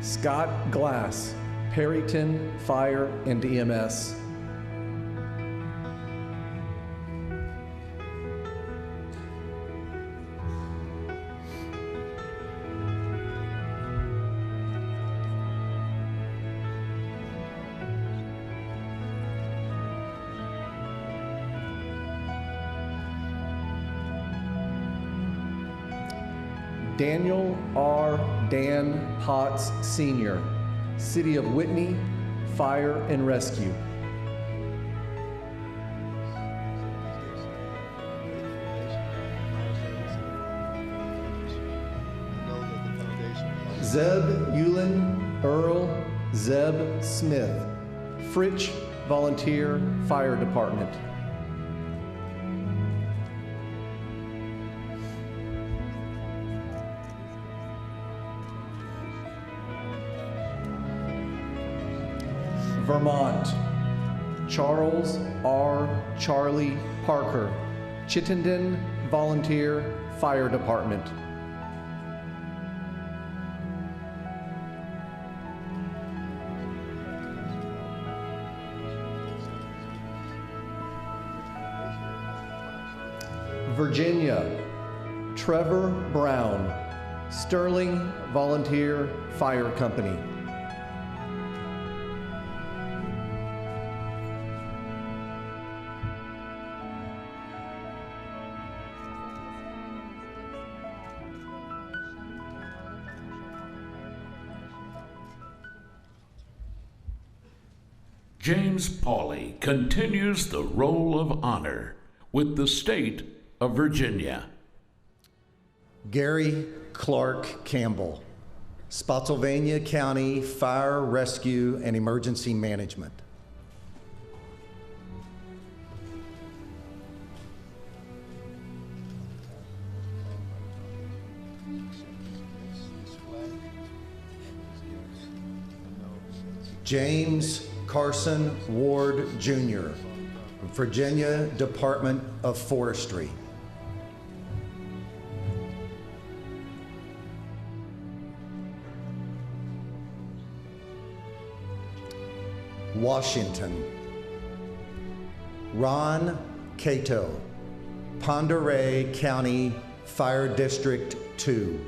Scott Glass, Perryton Fire and EMS. Daniel R. Dan Potts Sr., City of Whitney Fire and Rescue. Zeb Eulin Earl Zeb Smith, Fritch Volunteer Fire Department. Vermont, Charles R. Charlie Parker, Chittenden Volunteer Fire Department. Virginia, Trevor Brown, Sterling Volunteer Fire Company. James Pauley continues the roll of honor with the state of Virginia. Gary Clark Campbell, Spotsylvania County Fire, Rescue, and Emergency Management. James Carson Ward, Jr., Virginia Department of Forestry. Washington. Ron Cato, Ponderay County Fire District 2.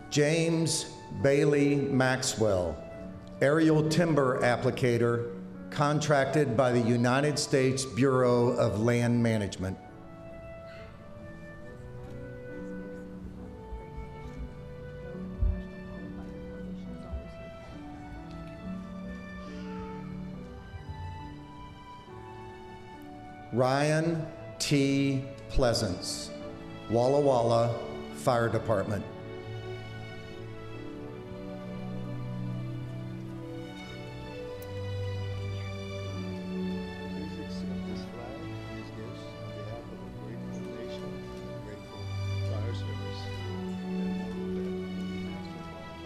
James Bailey Maxwell, aerial timber applicator, contracted by the United States Bureau of Land Management. Ryan T. Pleasance, Walla Walla Fire Department.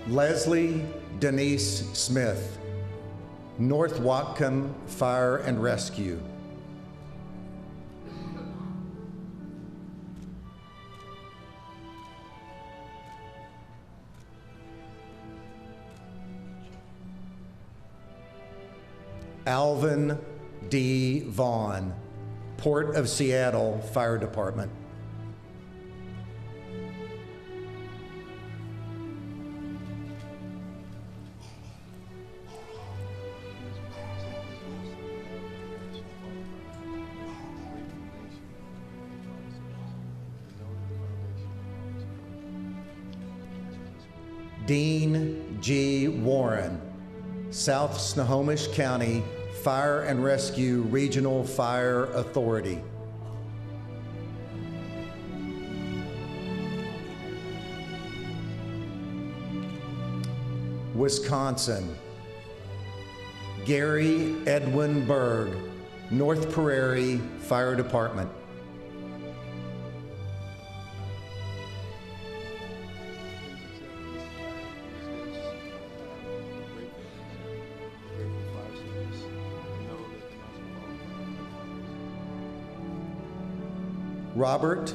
Leslie Denise Smith, North Whatcom Fire and Rescue. Alvin D. Vaughn, Port of Seattle Fire Department. Dean G. Warren, South Snohomish County Fire and Rescue Regional Fire Authority. Wisconsin. Gary Edwin Berg, North Prairie Fire Department. Robert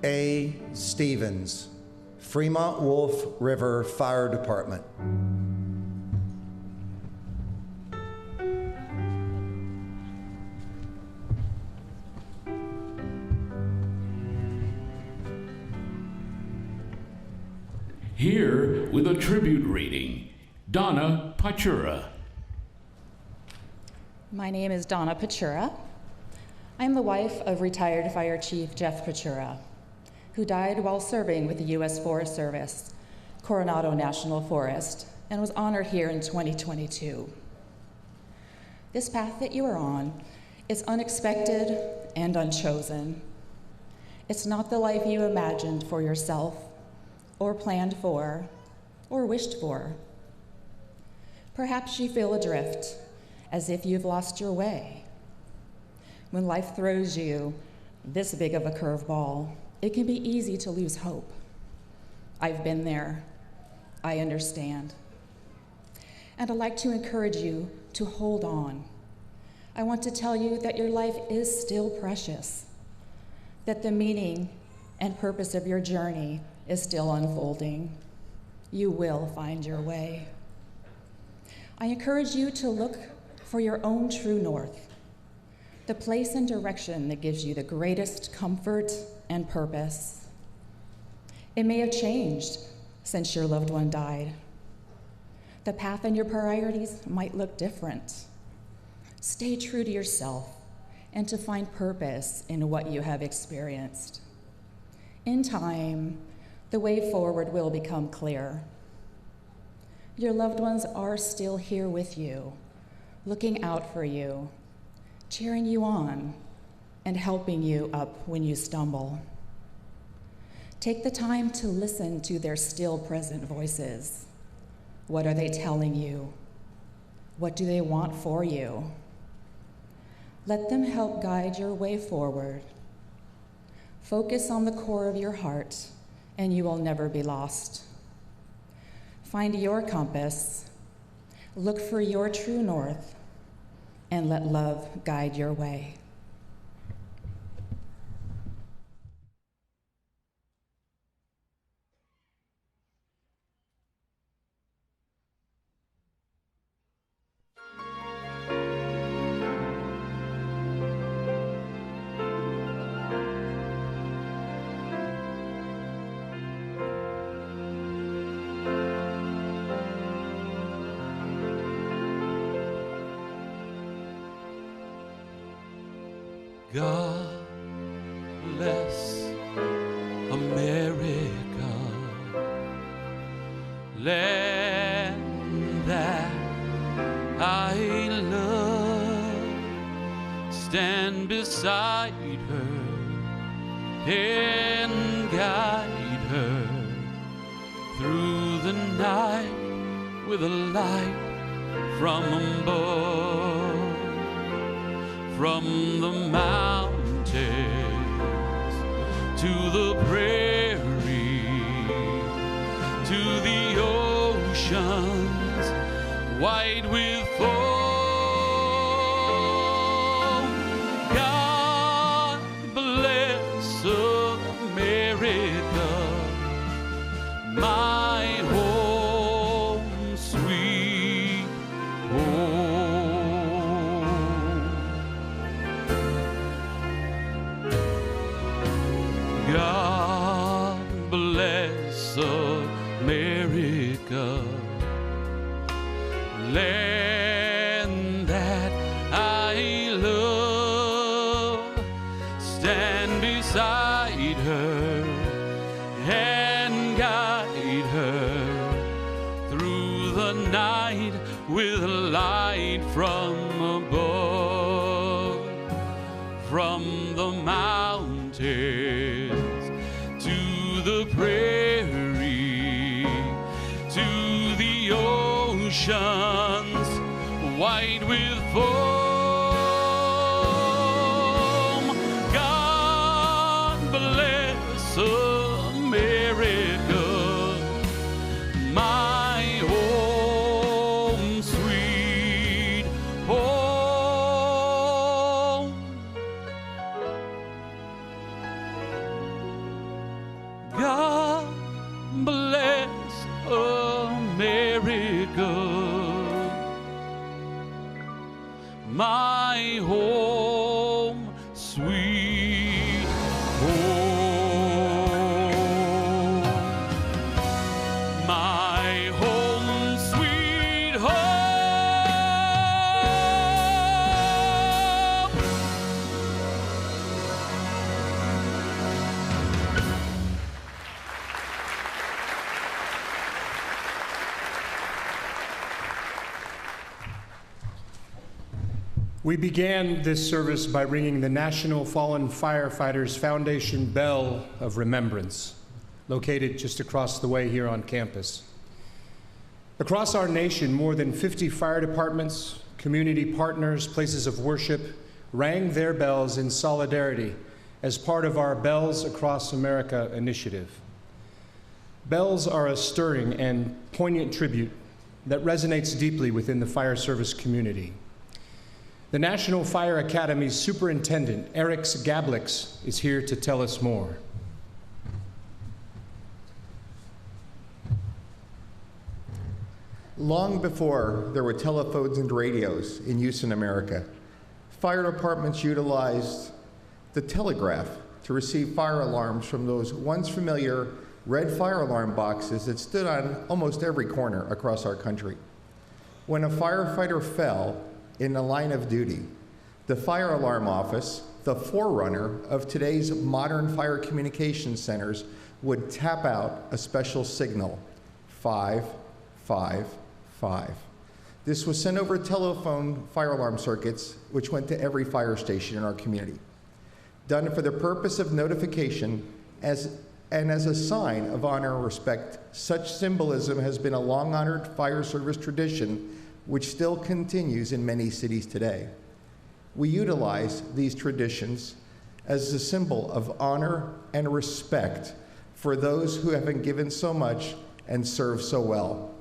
A. Stevens, Fremont Wolf River Fire Department. Here with a tribute reading, Donna Pachura. My name is Donna Pachura. I am the wife of retired Fire Chief Jeff Pachura, who died while serving with the U.S. Forest Service, Coronado National Forest, and was honored here in 2022. This path that you are on is unexpected and unchosen. It's not the life you imagined for yourself, or planned for, or wished for. Perhaps you feel adrift, as if you've lost your way. When life throws you this big of a curveball, it can be easy to lose hope. I've been there. I understand. And I'd like to encourage you to hold on. I want to tell you that your life is still precious, that the meaning and purpose of your journey is still unfolding. You will find your way. I encourage you to look for your own true north, the place and direction that gives you the greatest comfort and purpose. It may have changed since your loved one died. The path and your priorities might look different. Stay true to yourself and to find purpose in what you have experienced. In time, the way forward will become clear. Your loved ones are still here with you, looking out for you, cheering you on, and helping you up when you stumble. Take the time to listen to their still present voices. What are they telling you? What do they want for you? Let them help guide your way forward. Focus on the core of your heart, and you will never be lost. Find your compass, look for your true north, and let love guide your way. God bless America, land that I love. Stand beside her and guide her through the night with a light from above. From the mountains to the prairie, to the oceans white with foam. God bless America, my home, sweet home. God bless America, land that I love. Stand beside her and guide her through the night with light from above. From the mountains to the prairie, to the oceans white with foam. God bless America, my home, sweet home. God bless America, my home, sweet home. My home, sweet home. We began this service by ringing the National Fallen Firefighters Foundation Bell of Remembrance, located just across the way here on campus. Across our nation, more than 50 fire departments, community partners, places of worship rang their bells in solidarity as part of our Bells Across America initiative. Bells are a stirring and poignant tribute that resonates deeply within the fire service community. The National Fire Academy's Superintendent, Eric Gablix, is here to tell us more. Long before there were telephones and radios in use in America, fire departments utilized the telegraph to receive fire alarms from those once familiar red fire alarm boxes that stood on almost every corner across our country. When a firefighter fell in the line of duty, the fire alarm office, the forerunner of today's modern fire communication centers, would tap out a special signal, 555. This was sent over telephone fire alarm circuits, which went to every fire station in our community. Done for the purpose of notification and as a sign of honor and respect. Such symbolism has been a long-honored fire service tradition which still continues in many cities today. We utilize these traditions as a symbol of honor and respect for those who have been given so much and served so well.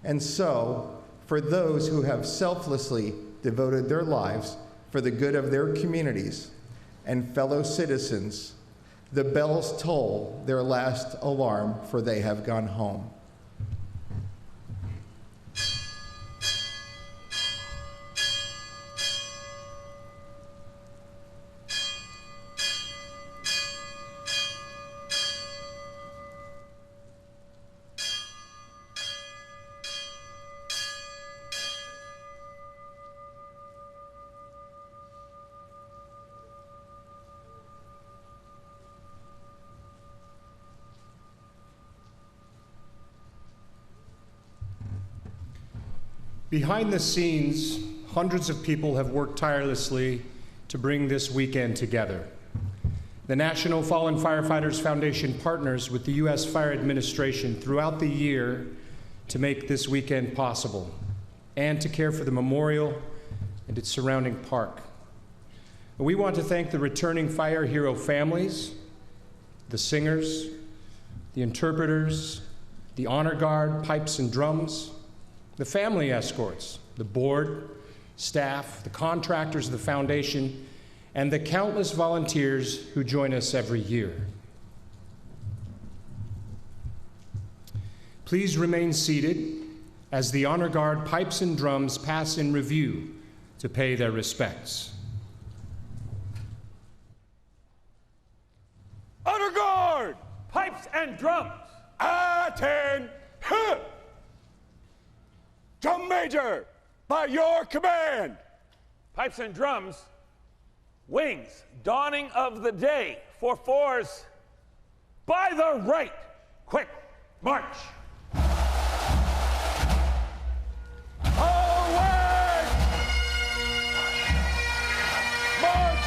And so, for those who have selflessly devoted their lives for the good of their communities and fellow citizens, the bells toll their last alarm, for they have gone home. Behind the scenes, hundreds of people have worked tirelessly to bring this weekend together. The National Fallen Firefighters Foundation partners with the U.S. Fire Administration throughout the year to make this weekend possible and to care for the memorial and its surrounding park. We want to thank the returning fire hero families, the singers, the interpreters, the honor guard, pipes and drums, the family escorts, the board, staff, the contractors of the foundation, and the countless volunteers who join us every year. Please remain seated as the honor guard pipes and drums pass in review to pay their respects. Honor guard, pipes and drums. Attend. Drum major, by your command. Pipes and drums, wings, dawning of the day, 4/4s, by the right, quick, march. Away! March!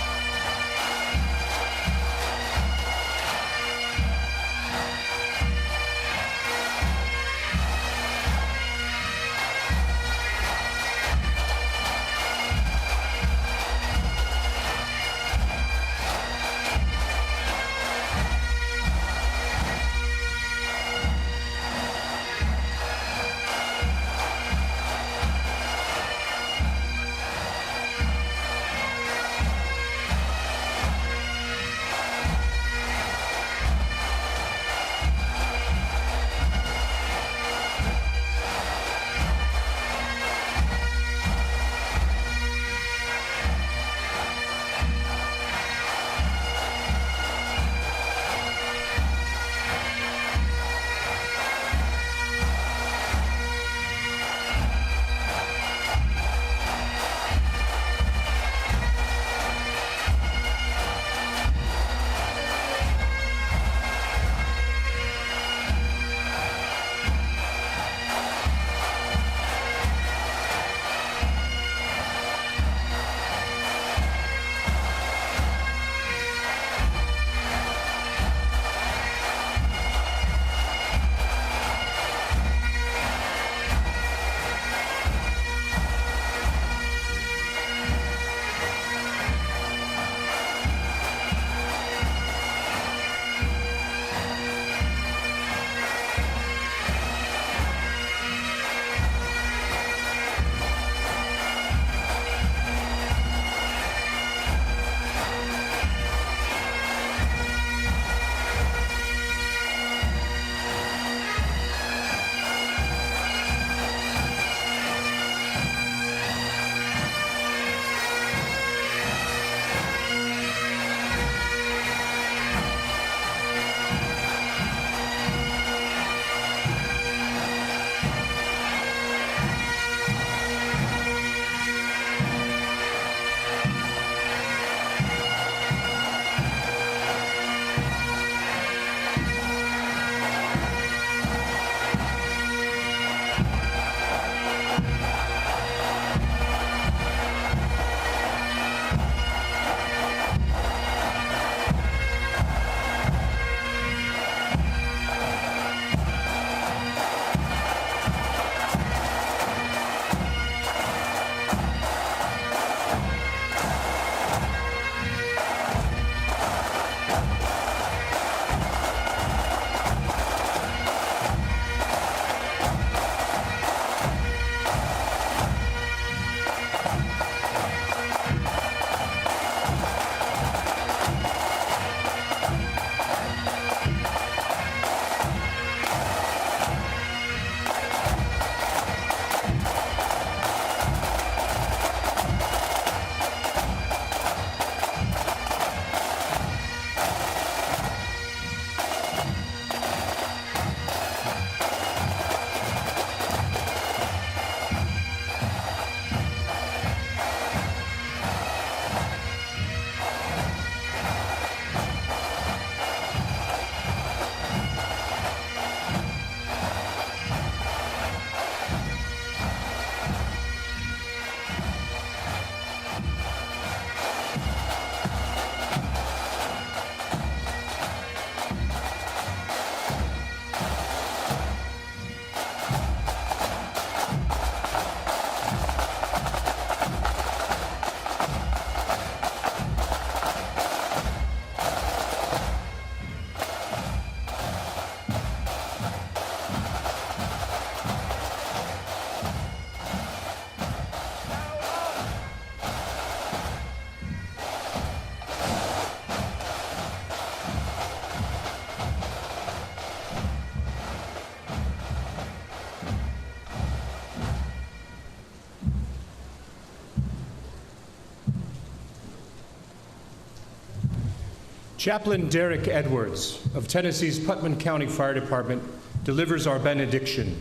Chaplain Derek Edwards of Tennessee's Putnam County Fire Department delivers our benediction.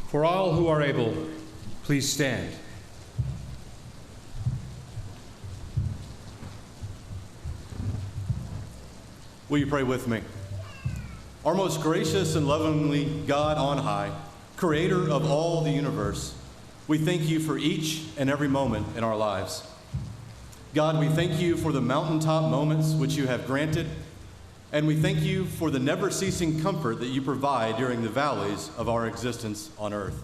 For all who are able, please stand. Will you pray with me? Our most gracious and lovingly God on high, creator of all the universe, we thank you for each and every moment in our lives. God, we thank you for the mountaintop moments which you have granted, and we thank you for the never-ceasing comfort that you provide during the valleys of our existence on earth.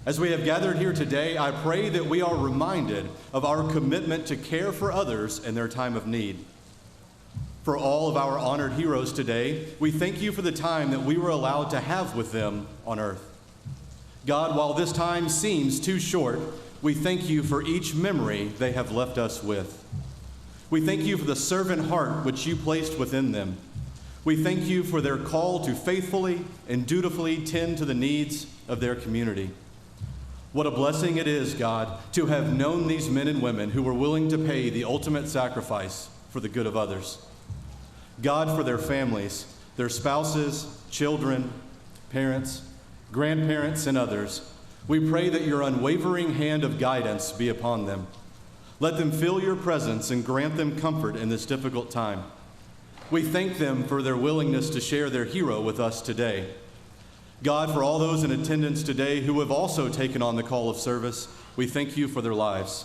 As we have gathered here today, I pray that we are reminded of our commitment to care for others in their time of need. For all of our honored heroes today, we thank you for the time that we were allowed to have with them on earth. God, while this time seems too short, we thank you for each memory they have left us with. We thank you for the servant heart which you placed within them. We thank you for their call to faithfully and dutifully tend to the needs of their community. What a blessing it is, God, to have known these men and women who were willing to pay the ultimate sacrifice for the good of others. God, for their families, their spouses, children, parents, grandparents, and others, we pray that your unwavering hand of guidance be upon them. Let them feel your presence and grant them comfort in this difficult time. We thank them for their willingness to share their hero with us today. God, for all those in attendance today who have also taken on the call of service, we thank you for their lives.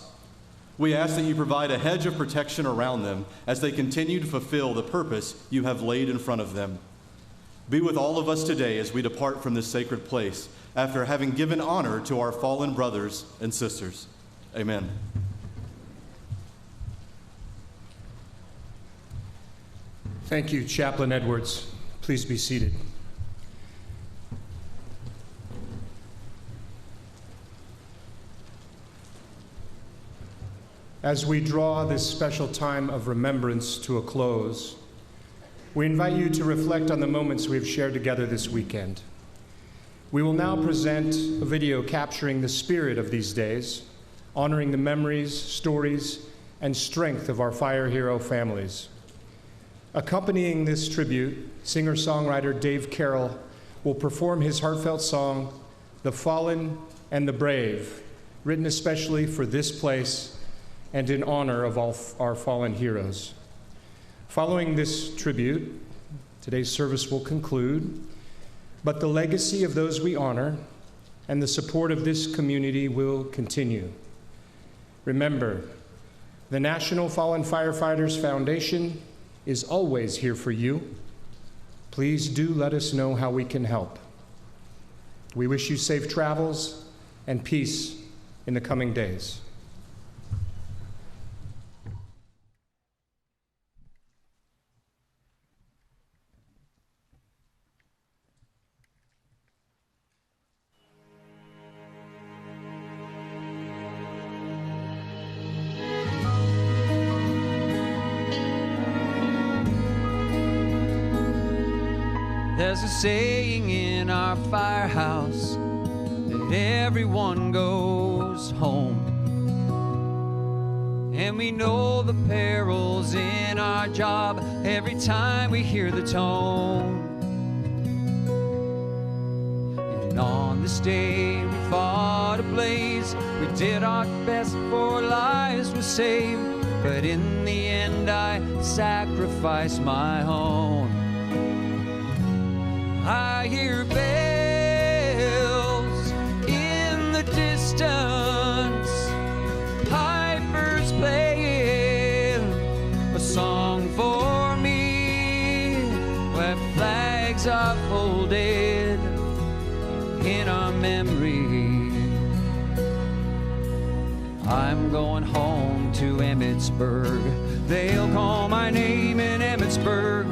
We ask that you provide a hedge of protection around them as they continue to fulfill the purpose you have laid in front of them. Be with all of us today as we depart from this sacred place after having given honor to our fallen brothers and sisters. Amen. Thank you, Chaplain Edwards. Please be seated. As we draw this special time of remembrance to a close, we invite you to reflect on the moments we have shared together this weekend. We will now present a video capturing the spirit of these days, honoring the memories, stories, and strength of our fire hero families. Accompanying this tribute, singer-songwriter Dave Carroll will perform his heartfelt song, "The Fallen and the Brave," written especially for this place and in honor of all our fallen heroes. Following this tribute, today's service will conclude, but the legacy of those we honor and the support of this community will continue. Remember, the National Fallen Firefighters Foundation is always here for you. Please do let us know how we can help. We wish you safe travels and peace in the coming days. There's a saying in our firehouse that everyone goes home. And we know the perils in our job every time we hear the tone. And on this day we fought a blaze. We did our best for lives were saved. But in the end I sacrificed my own. I hear bells in the distance, pipers playing a song for me, where flags are folded in our memory. I'm going home to Emmitsburg. They'll call my name in Emmitsburg,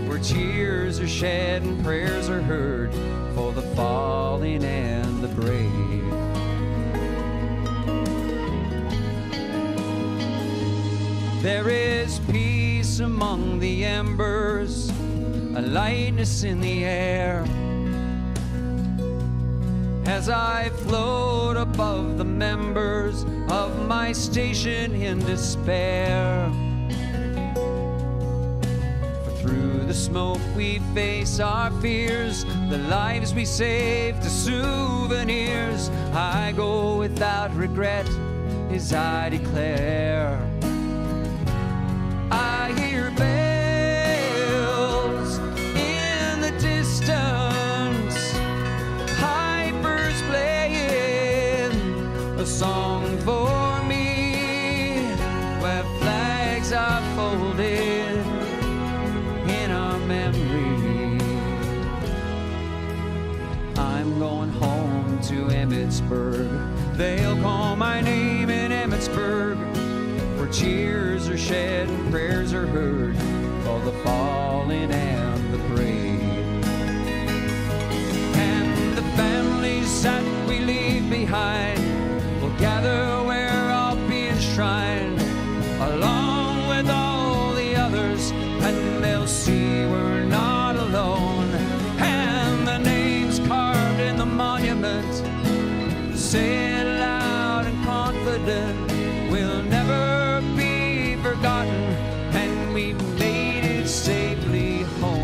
where tears are shed and prayers are heard for the fallen and the brave. There is peace among the embers, a lightness in the air, as I float above the members of my station in despair. the smoke we face our fears, the lives we saved to souvenirs. I go without regret as I declare. I hear bells in the distance, pipers playing a song for me, where flags are folded in our memory. I'm going home to Emmitsburg. They'll call my name in Emmitsburg, where cheers are shed and prayers are heard for the fallen and the brave. And the families that we leave behind will gather where I'll be enshrined, along with all the others, and they'll see we're not alone. And the names carved in the monument say it loud and confident, we'll never be forgotten, and we made it safely home.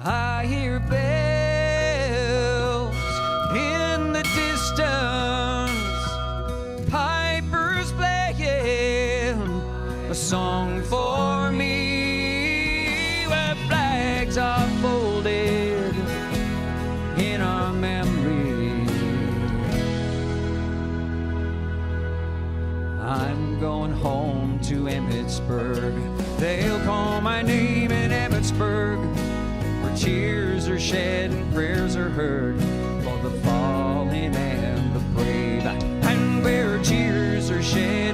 I hear bells in the distance, pipers playing a song for me, where flags are folded in our memory. I'm going home to Emmitsburg. They'll call my name in Emmitsburg, where cheers are shed and prayers are heard for the fallen and the brave, and where cheers are shed